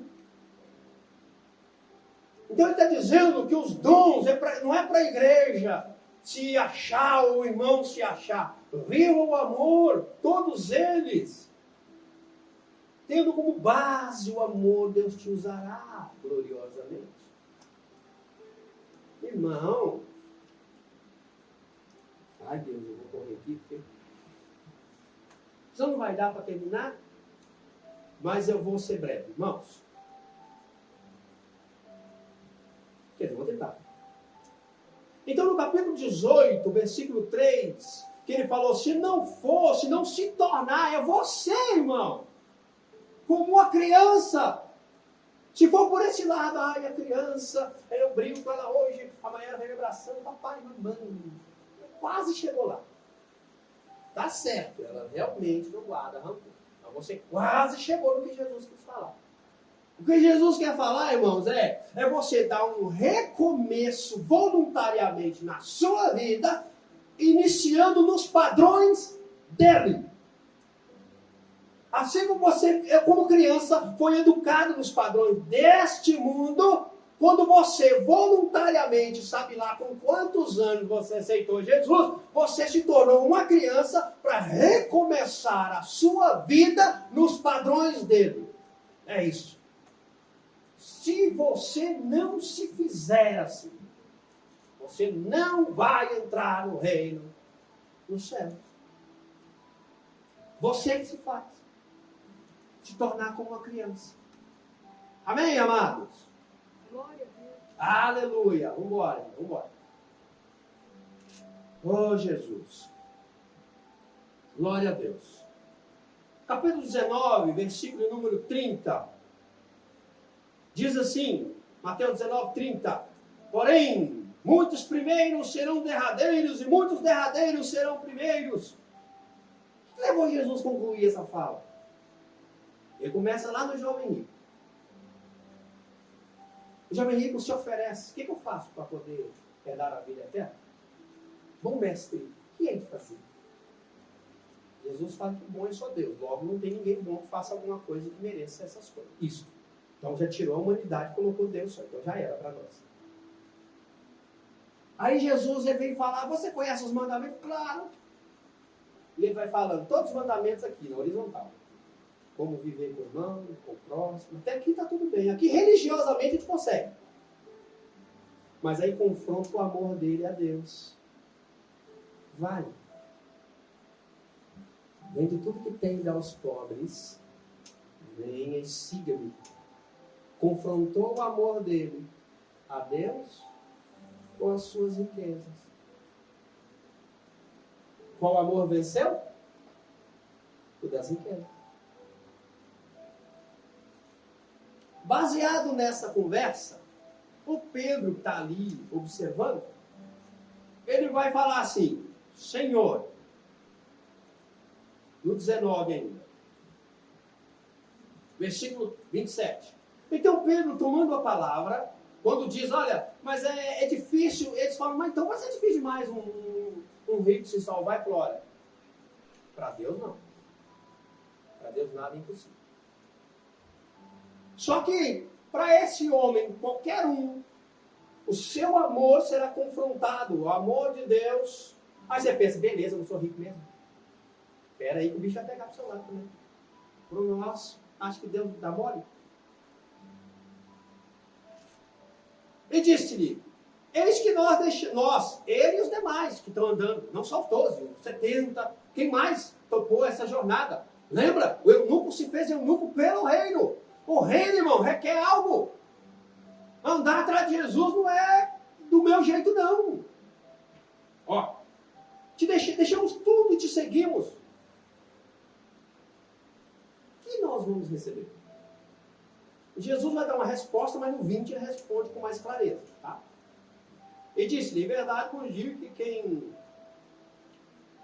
Então ele está dizendo que os dons não é para a igreja se achar, o irmão se achar. Viva o amor, todos eles. Tendo como base o amor, Deus te usará gloriosamente. Irmão, ai Deus, eu vou correr aqui, porque não vai dar para terminar, mas eu vou ser breve, irmãos. Quer dizer, eu vou tentar. Então, no capítulo 18, versículo 3, que ele falou, se não se tornar, é você, irmão, como uma criança. Se for por esse lado, ai, a criança, eu brinco com ela hoje, amanhã ela vem abraçando, papai, mamãe, quase chegou lá. Tá certo, ela realmente não guarda rancor. Mas você quase chegou no que Jesus quis falar. O que Jesus quer falar, irmãos, é você dar um recomeço voluntariamente na sua vida, iniciando nos padrões dele. Assim como você, como criança, foi educado nos padrões deste mundo, quando você voluntariamente, sabe lá com quantos anos você aceitou Jesus, você se tornou uma criança para recomeçar a sua vida nos padrões dele. É isso. Se você não se fizer assim, você não vai entrar no reino dos céus. Você que se faz. Se tornar como uma criança. Amém, amados? Glória a Deus. Aleluia. Vambora. Oh, Jesus. Glória a Deus. Capítulo 19, versículo número 30. Diz assim, Mateus 19, 30. Porém, muitos primeiros serão derradeiros e muitos derradeiros serão primeiros. O que levou Jesus a concluir essa fala? Ele começa lá no jovem rico. O jovem rico se oferece. O que eu faço para poder herdar a vida eterna? Bom mestre, o que é de fazer? Jesus fala que bom é só Deus. Logo, não tem ninguém bom que faça alguma coisa que mereça essas coisas. Isso. Então já tirou a humanidade e colocou Deus só. Então já era para nós. Aí Jesus ele vem falar, você conhece os mandamentos? Claro. E ele vai falando, todos os mandamentos aqui, na horizontal. Como viver com o irmão, com o próximo. Até aqui está tudo bem. Aqui religiosamente a gente consegue. Mas aí confronta o amor dele a Deus. Vai. Vende tudo que tem e dá aos pobres. Venha e siga-me. Confrontou o amor dele a Deus com as suas riquezas. Qual amor venceu? O das riquezas. Baseado nessa conversa, o Pedro que está ali observando, ele vai falar assim, Senhor, no 19 ainda, versículo 27. Então Pedro, tomando a palavra, quando diz, olha, mas é difícil, eles falam, mas então vai ser difícil demais um rico se salvar. E falou, olha, para Deus não. Para Deus nada é impossível. Só que, para esse homem, qualquer um, o seu amor será confrontado, o amor de Deus. Aí você pensa, beleza, eu não sou rico mesmo. Espera aí que o bicho vai pegar para o seu lado também. Pro nosso, acho que Deus dá mole. E disse-lhe, eis que nós, ele e os demais que estão andando, não só os 12, os 70, quem mais topou essa jornada? Lembra? O eunuco se fez eunuco pelo reino. O reino, irmão, requer algo. Andar atrás de Jesus não é do meu jeito, não. Ó, deixamos tudo e te seguimos. nós vamos receber? Jesus vai dar uma resposta, mas no 20 ele responde com mais clareza. Tá? Ele disse, em verdade, vos digo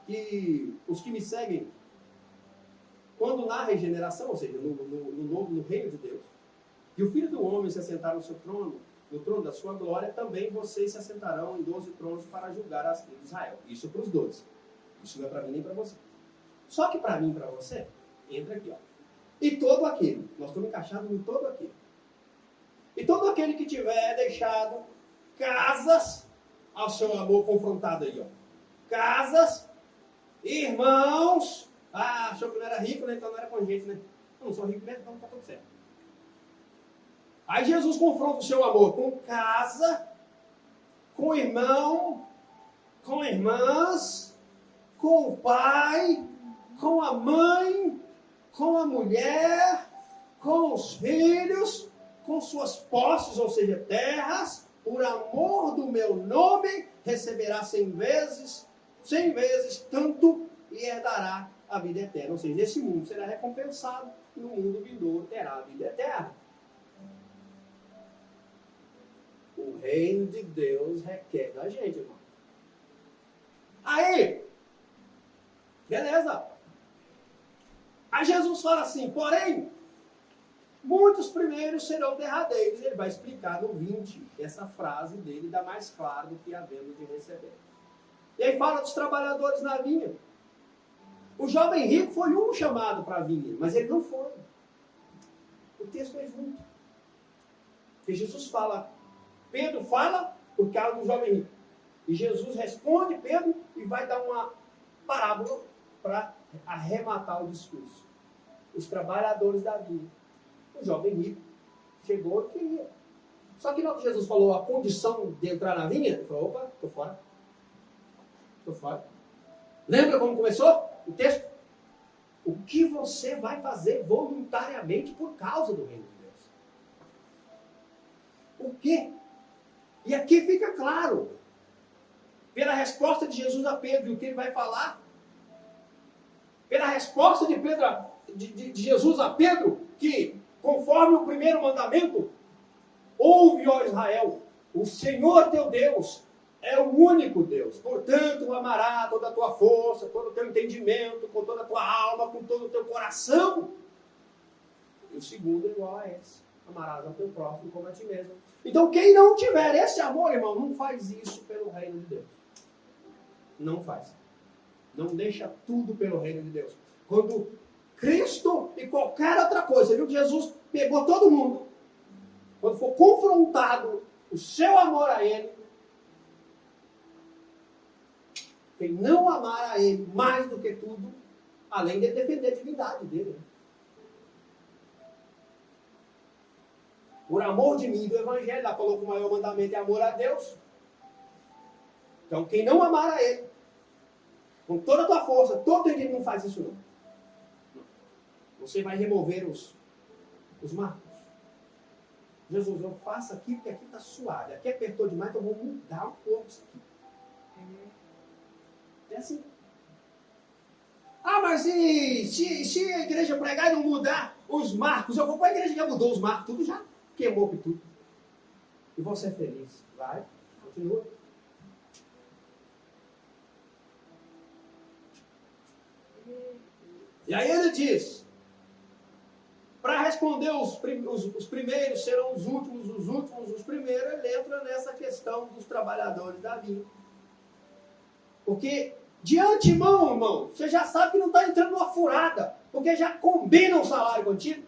que os que me seguem, quando na regeneração, ou seja, no reino de Deus, e o Filho do Homem se assentar no seu trono, no trono da sua glória, também vocês se assentarão em 12 tronos para julgar as tribos de Israel. Isso para os 12. Isso não é para mim nem para você. Só que para mim e para você, entra aqui, ó. E todo aquele, nós estamos encaixados em todo aquele. E todo aquele que tiver deixado casas ao seu amor confrontado aí, ó. Casas, irmãos. Ah, achou que não era rico, né? Então não era com gente, né? Não sou rico mesmo, então tá tudo certo. Aí Jesus confronta o seu amor com casa, com irmão, com irmãs, com o pai, com a mãe, com a mulher, com os filhos, com suas posses, ou seja, terras, por amor do meu nome, receberá 100 vezes tanto e herdará a vida eterna. Ou seja, nesse mundo será recompensado, no mundo vindouro terá a vida eterna. O reino de Deus requer da gente, irmão. Aí, beleza. Aí Jesus fala assim, porém, muitos primeiros serão derradeiros. Ele vai explicar no 20, essa frase dele dá mais claro do que havendo de receber. E aí fala dos trabalhadores na vinha. O jovem rico foi um chamado para a vinha, mas ele não foi. O texto é junto. Porque Jesus fala, Pedro fala por causa do jovem rico. E Jesus responde Pedro e vai dar uma parábola para arrematar o discurso. Os trabalhadores da vinha. O jovem rico chegou e queria. Só que logo Jesus falou a condição de entrar na vinha, ele falou, opa, estou fora. Estou fora. Lembra como começou o texto? O que você vai fazer voluntariamente por causa do reino de Deus? O quê? E aqui fica claro, pela resposta de Jesus a Pedro, e o que ele vai falar, pela resposta de Jesus a Pedro, que, conforme o primeiro mandamento, ouve, ó Israel, o Senhor teu Deus é o único Deus. Portanto, o amará toda a tua força, todo o teu entendimento, com toda a tua alma, com todo o teu coração. E o segundo é igual a esse. Amarás ao teu próximo como a ti mesmo. Então, quem não tiver esse amor, irmão, não faz isso pelo reino de Deus. Não faz. Não deixa tudo pelo reino de Deus. Quando Cristo e qualquer outra coisa, viu que Jesus pegou todo mundo, quando for confrontado o seu amor a Ele, quem não amar a Ele mais do que tudo, além de defender a divindade dele. Por amor de mim, do Evangelho, ela falou que o maior mandamento é amor a Deus. Então, quem não amar a Ele, com toda a tua força, todo ele não faz isso não. Você vai remover os marcos. Jesus, eu faço aqui porque aqui está suave. Aqui apertou demais, então eu vou mudar um pouco isso aqui. É assim. Ah, mas se a igreja pregar e não mudar os marcos, eu vou para a igreja que já mudou os marcos, tudo já queimou tudo. E você é feliz. Vai, continua. E aí ele diz, para responder os primeiros serão os últimos os primeiros, ele entra nessa questão dos trabalhadores da vinha. Porque de antemão, irmão, você já sabe que não está entrando numa furada, porque já combina o salário contigo.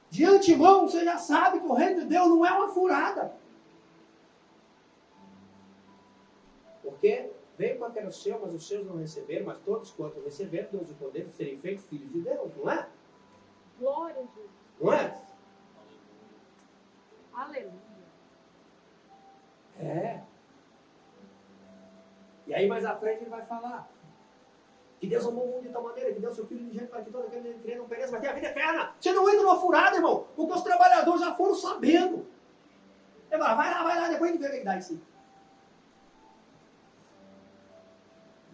De antemão, você já sabe que o reino de Deus não é uma furada. Porque veio para que era o seu, mas os seus não receberam, mas todos quantos receberam, Deus o poder de serem feitos filhos de Deus, não é? Glória a Deus. Não é? Aleluia. É. E aí mais à frente ele vai falar que Deus amou o mundo de tal maneira que deu seu Filho unigênito para que todo aquele que crê não pereça, mas tenha a vida eterna. Você não entra numa furada, irmão, porque os trabalhadores já foram sabendo. Ele fala, vai lá, depois a gente vê o que dá isso aí.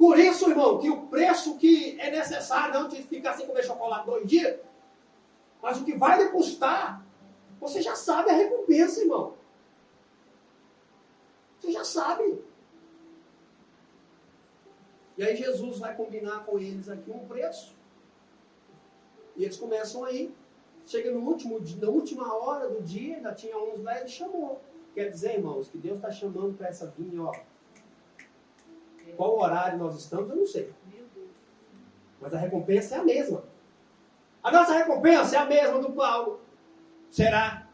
Por isso, irmão, que o preço que é necessário, não te ficar sem comer chocolate 2 dias, mas o que vai lhe custar, você já sabe a recompensa, irmão. Você já sabe. E aí Jesus vai combinar com eles aqui um preço. E eles começam aí. Chega na última hora do dia, ainda tinha uns lá, ele chamou. Quer dizer, irmãos, que Deus está chamando para essa vinha, ó. Qual horário nós estamos, eu não sei. Mas a recompensa é a mesma. A nossa recompensa é a mesma do Paulo. Será?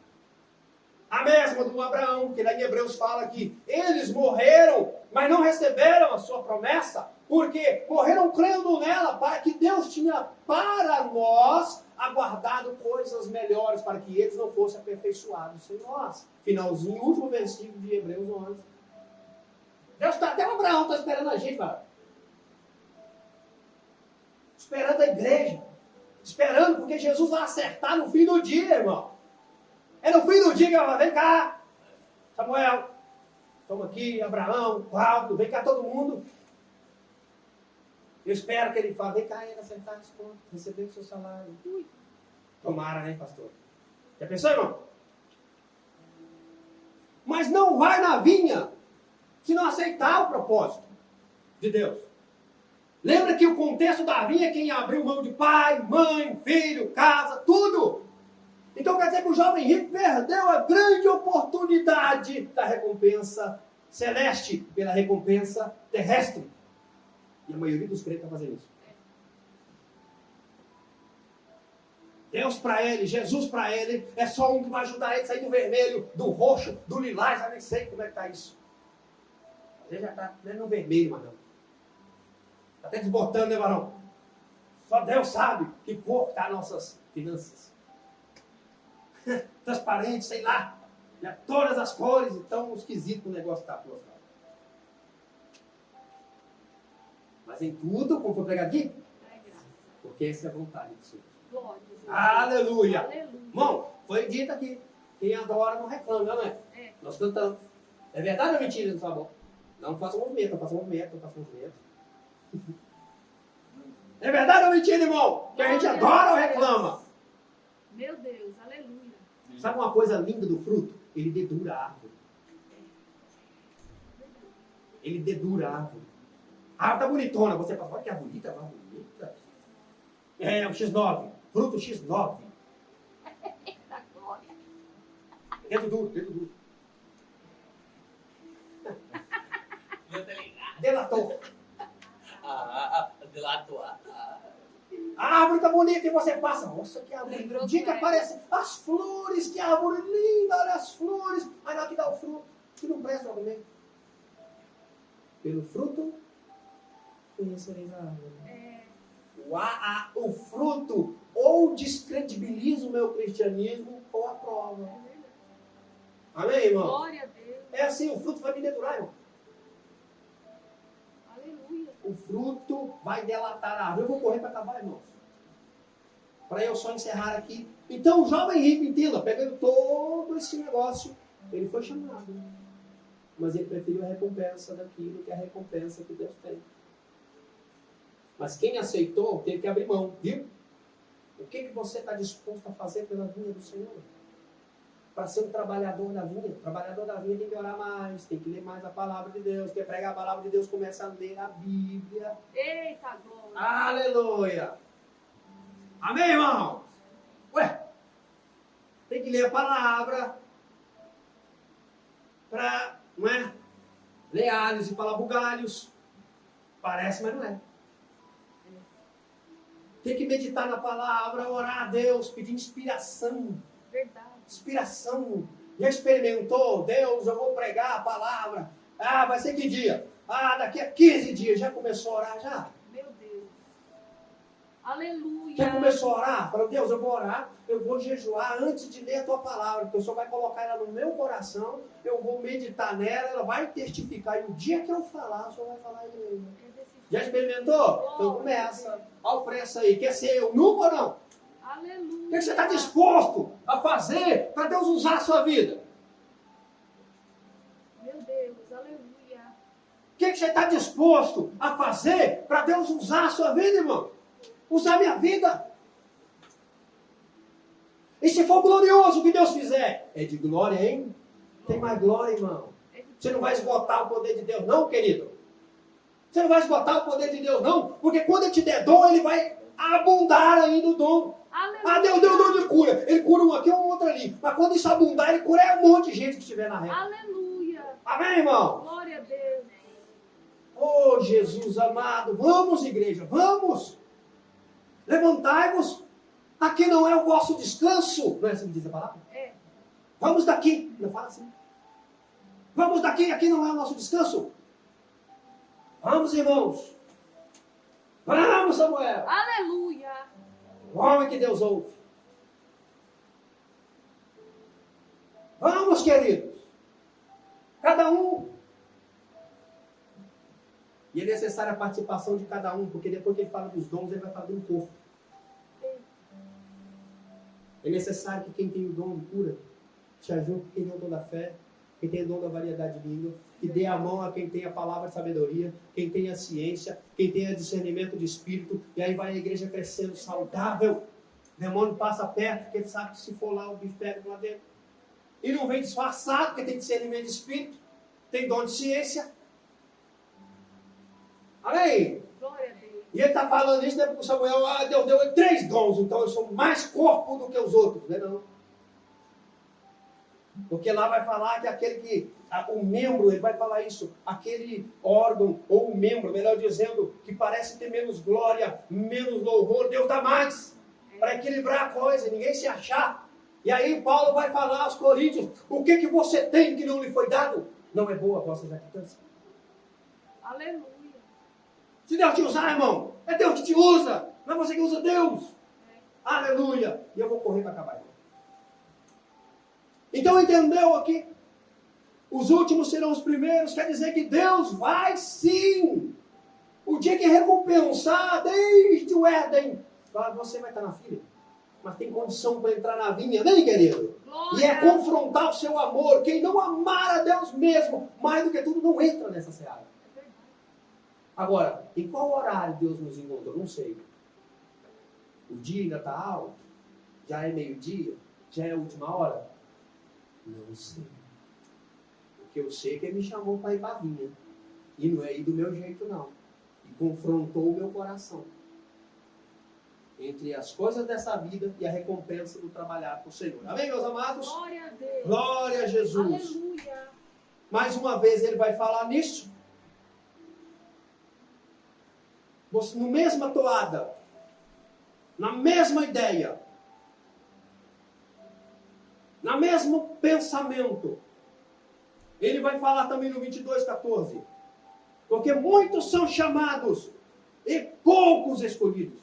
A mesma do Abraão, que lá em Hebreus fala que eles morreram, mas não receberam a sua promessa, porque morreram crendo nela, para que Deus tinha para nós aguardado coisas melhores, para que eles não fossem aperfeiçoados sem nós. Finalzinho, último versículo de Hebreus 11. Deus está, até o Abraão está esperando a gente, cara. Esperando a igreja. Esperando, porque Jesus vai acertar no fim do dia, irmão. É no fim do dia que ela vai, vem cá, Samuel, toma aqui, Abraão, Cláudio, vem cá todo mundo. Eu espero que ele fale, vem cá, ele acertar as contas, receber o seu salário. Tomara, né, pastor? Já pensou, irmão? Mas não vai na vinha se não aceitar o propósito de Deus. Lembra que o contexto da vinha é quem abriu mão de pai, mãe, filho, casa, tudo. Então quer dizer que o jovem rico perdeu a grande oportunidade da recompensa celeste pela recompensa terrestre. E a maioria dos crentes está fazendo isso. Deus para ele, Jesus para ele, é só um que vai ajudar ele a sair do vermelho, do roxo, do lilás, já nem sei como é que está isso. Ele já está no vermelho, mas não. Está até desbotando, né, varão? Só Deus sabe que cor está nossas finanças. Transparente, sei lá. Já todas as cores, então esquisito o negócio está prostrado. Mas em tudo, como foi pregado aqui, porque essa é a vontade do Senhor. Aleluia! Aleluia! Irmão, foi dito aqui. Quem adora não reclama, não é? Nós cantamos. É verdade ou mentira no sabor? Não faça movimento, não faça movimento, não faça movimento. É verdade ou mentira, irmão? Que a gente adora ou reclama? Meu Deus, aleluia. Sabe uma coisa linda do fruto? Ele dedura a árvore. Ele dedura a árvore. A árvore está bonitona. Você fala, olha que árvore bonita, árvore bonita. É, o X9. Fruto X9. Da glória. Dedo duro, dedo duro. Delator. Delator. A árvore está bonita e você passa. Nossa, que árvore. O dia que aparecem as flores, que árvore linda, olha as flores. Aí na hora que dá o fruto, que não presta para comer. Pelo fruto, conhecereis a árvore. O fruto ou descredibiliza o meu cristianismo ou aprova. Amém, irmão? Glória a Deus. É assim, o fruto vai me dedurar, irmão. Aleluia. O fruto vai delatar a árvore. Eu vou correr para acabar, irmãos. Para eu só encerrar aqui. Então, o jovem rico, entenda, pegando todo esse negócio, ele foi chamado. Mas ele preferiu a recompensa daquilo que a recompensa que Deus tem. Mas quem aceitou, teve que abrir mão, viu? O que você está disposto a fazer pela vinha do Senhor? Para ser um trabalhador da vinha. O trabalhador da vinha tem que orar mais, tem que ler mais a palavra de Deus. Quer pregar a palavra de Deus, começa a ler a Bíblia. Eita glória. Aleluia! Amém, irmão? Ué, tem que ler a palavra para, não é? Ler alhos e falar bugalhos. Parece, mas não é. Tem que meditar na palavra, orar a Deus, pedir inspiração. Verdade. Inspiração. Já experimentou? Deus, eu vou pregar a palavra. Ah, vai ser que dia? Ah, daqui a 15 dias. Já começou a orar já? Meu Deus. Aleluia. Já começou a orar? Falou, Deus, eu vou orar, eu vou jejuar antes de ler a tua palavra, porque o Senhor vai colocar ela no meu coração, eu vou meditar nela, ela vai testificar, e o dia que eu falar, o Senhor vai falar à igreja. Já experimentou? Então começa. Olha o preço aí. Quer ser eunuco ou não? Aleluia. O que você está disposto a fazer para Deus usar a sua vida? Meu Deus, aleluia. que você está disposto a fazer para Deus usar a sua vida, irmão? Usar a minha vida. E se for glorioso o que Deus fizer, é de glória, hein? Tem mais glória, irmão. Você não vai esgotar o poder de Deus, não, querido. Você não vai esgotar o poder de Deus, não. Porque quando Ele te der dom, Ele vai abundar ainda o dom. Aleluia. Ah, Deus deu dom de cura. Ele cura um aqui ou um outro ali. Mas quando isso abundar, Ele cura um monte de gente que estiver na reta. Aleluia. Amém, irmão? Glória a Deus. Oh, Jesus amado. Vamos, igreja, vamos. Levantai-vos. Aqui não é o vosso descanso. Não é assim que diz a palavra? É. Vamos daqui. Não fala assim. Vamos daqui, aqui não é o nosso descanso. Vamos, irmãos. Vamos, Samuel. Aleluia. O homem que Deus ouve. Vamos, queridos. Cada um. E é necessária a participação de cada um, porque depois que ele fala dos dons, ele vai falar do corpo. É necessário que quem tem o dom de cura se ajunte com quem tem o dom da fé, quem tem o dom da variedade de língua, que dê a mão a quem tem a palavra de sabedoria, quem tem a ciência, quem tem o discernimento de espírito, e aí vai a igreja crescendo saudável. O demônio passa perto, porque ele sabe que se for lá, o bicho pega lá dentro. E não vem disfarçado, porque tem discernimento de espírito, tem dom de ciência. Amém? Glória a Deus. E ele está falando isso, né? Porque o Samuel, Deus deu ele 3 dons, então eu sou mais corpo do que os outros. Não é não? Porque lá vai falar que aquele que, o membro, ele vai falar isso, aquele órgão, ou o membro, melhor dizendo, que parece ter menos glória, menos louvor, Deus dá mais, para equilibrar a coisa, ninguém se achar. E aí Paulo vai falar aos Coríntios, o que você tem que não lhe foi dado? Não é boa a vossa jactância. Aleluia. Se Deus te usar, irmão, é Deus que te usa, não é você que usa Deus. Aleluia. E eu vou correr para acabar. Então entendeu aqui? Os últimos serão os primeiros, quer dizer que Deus vai sim. O dia que recompensar desde o Éden, você vai estar na fila. Mas tem condição para entrar na vinha, amém, querido? Glória. E é confrontar o seu amor. Quem não amar a Deus mesmo, mais do que tudo, não entra nessa seara. Agora, em qual horário Deus nos encontrou? Não sei. O dia ainda está alto? Já é meio-dia? Já é a última hora? Não sei. Porque eu sei que Ele me chamou para ir para a vinha. E não é ir do meu jeito, não. E confrontou o meu coração. Entre as coisas dessa vida e a recompensa do trabalhar para o Senhor. Amém, meus amados? Glória a Deus. Glória a Jesus. Aleluia. Mais uma vez Ele vai falar nisso. Você, na mesma toada, na mesma ideia, no mesmo pensamento, ele vai falar também no 22:14, porque muitos são chamados e poucos escolhidos.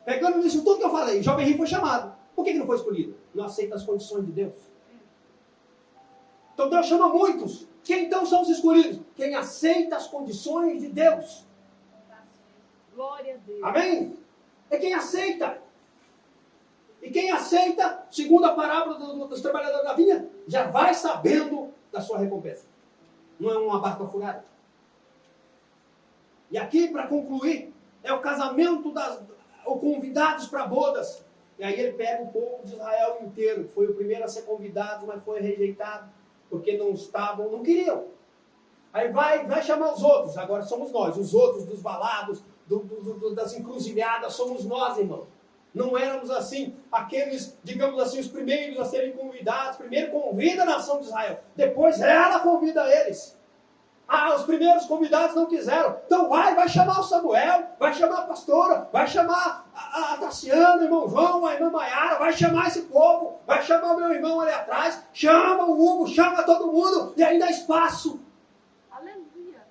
Pegando nisso tudo que eu falei, jovem rico foi chamado. Por que não foi escolhido? Não aceita as condições de Deus. Então Deus chama muitos. Quem então são os escolhidos? Quem aceita as condições de Deus. Glória a Deus. Amém? É quem aceita. E quem aceita, segundo a parábola dos trabalhadores da vinha, já vai sabendo da sua recompensa. Não é uma barca furada. E aqui, para concluir, é o casamento ou convidados para bodas. E aí ele pega o povo de Israel inteiro, que foi o primeiro a ser convidado, mas foi rejeitado, porque não queriam. Aí vai chamar os outros, agora somos nós, os outros dos valados, das encruzilhadas, somos nós, irmão. Não éramos assim, aqueles, digamos assim, os primeiros a serem convidados. Primeiro convida a nação de Israel, depois ela convida eles. Os primeiros convidados não quiseram. Então vai chamar o Samuel, vai chamar a pastora, vai chamar a Tassiana, o irmão João, a irmã Maiara, vai chamar esse povo, vai chamar o meu irmão ali atrás, chama o Hugo, chama todo mundo, e ainda há espaço. Aleluia.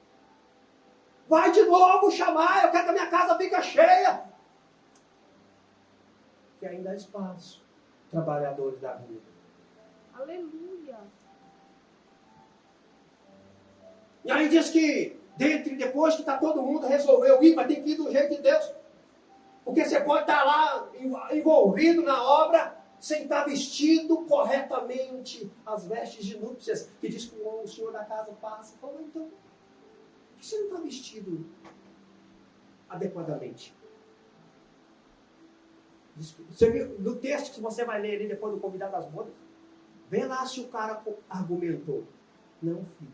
Vai de novo chamar, eu quero que a minha casa fique cheia. Que ainda há espaço. Trabalhadores da vida. Aleluia. E aí diz que, depois que está todo mundo resolveu ir, mas tem que ir do jeito de Deus. Porque você pode estar lá envolvido na obra sem estar vestido corretamente as vestes de núpcias, que diz que o senhor da casa passa. Fala, então, Por que você não está vestido adequadamente? Você viu no texto que você vai ler ali depois do convidado das bodas? Vê lá se o cara argumentou. Não, filho.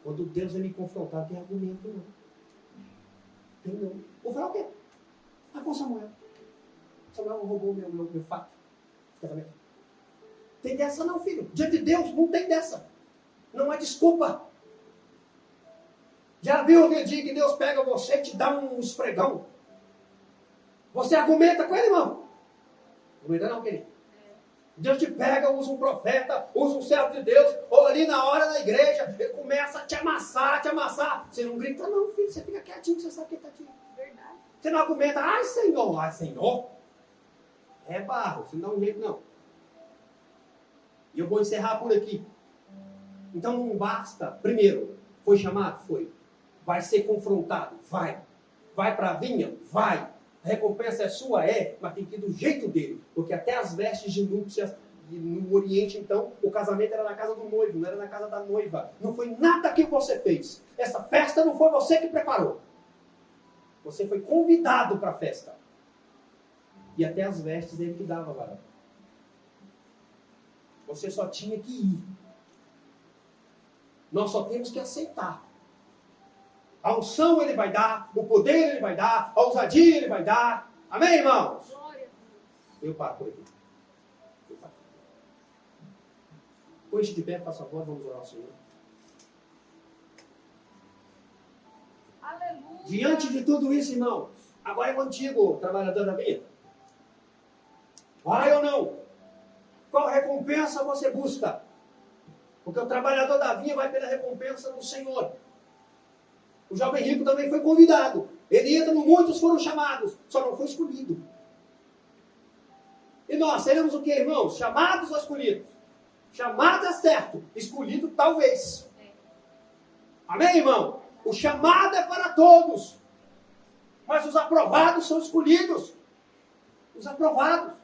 Quando Deus vai me confrontar, não tem argumento, não. Tem não. Vou falar o quê? Ah, com Samuel. Samuel roubou meu fato. Tem dessa não, filho. Diante de Deus, não tem dessa. Não há desculpa. Já viu aquele dia que Deus pega você e te dá um esfregão? Você argumenta com ele, irmão? Argumenta não, querido. Deus te pega, usa um profeta, usa um servo de Deus, ou ali na hora da igreja, ele começa a te amassar, Você não grita não, filho, você fica quietinho, você sabe que está te... Verdade. Você não argumenta, ai Senhor. É barro, você não dá um jeito não. E eu vou encerrar por aqui. Então não basta, primeiro, foi chamado? Foi. Vai ser confrontado? Vai. Vai para a vinha? Vai. A recompensa é sua? É, mas tem que ir do jeito dele. Porque até as vestes de núpcias no Oriente, então, o casamento era na casa do noivo, não era na casa da noiva. Não foi nada que você fez. Essa festa não foi você que preparou. Você foi convidado para a festa. E até as vestes ele que dava, varão. Você só tinha que ir. Nós só temos que aceitar. A unção ele vai dar, o poder ele vai dar, a ousadia ele vai dar. Amém, irmãos? Glória a Deus. Eu paro por aqui. Põe de pé, por favor, vamos orar ao Senhor. Aleluia. Diante de tudo isso, irmãos, agora é o antigo trabalhador da vinha. Vai ou não? Qual recompensa você busca? Porque o trabalhador da vinha vai pela recompensa do Senhor. O jovem rico também foi convidado. Ele entra no muitos foram chamados, só não foi escolhido. E nós seremos o que, irmãos? Chamados ou escolhidos? Chamado é certo, escolhido talvez. Amém, irmão? O chamado é para todos. Mas os aprovados são escolhidos. Os aprovados.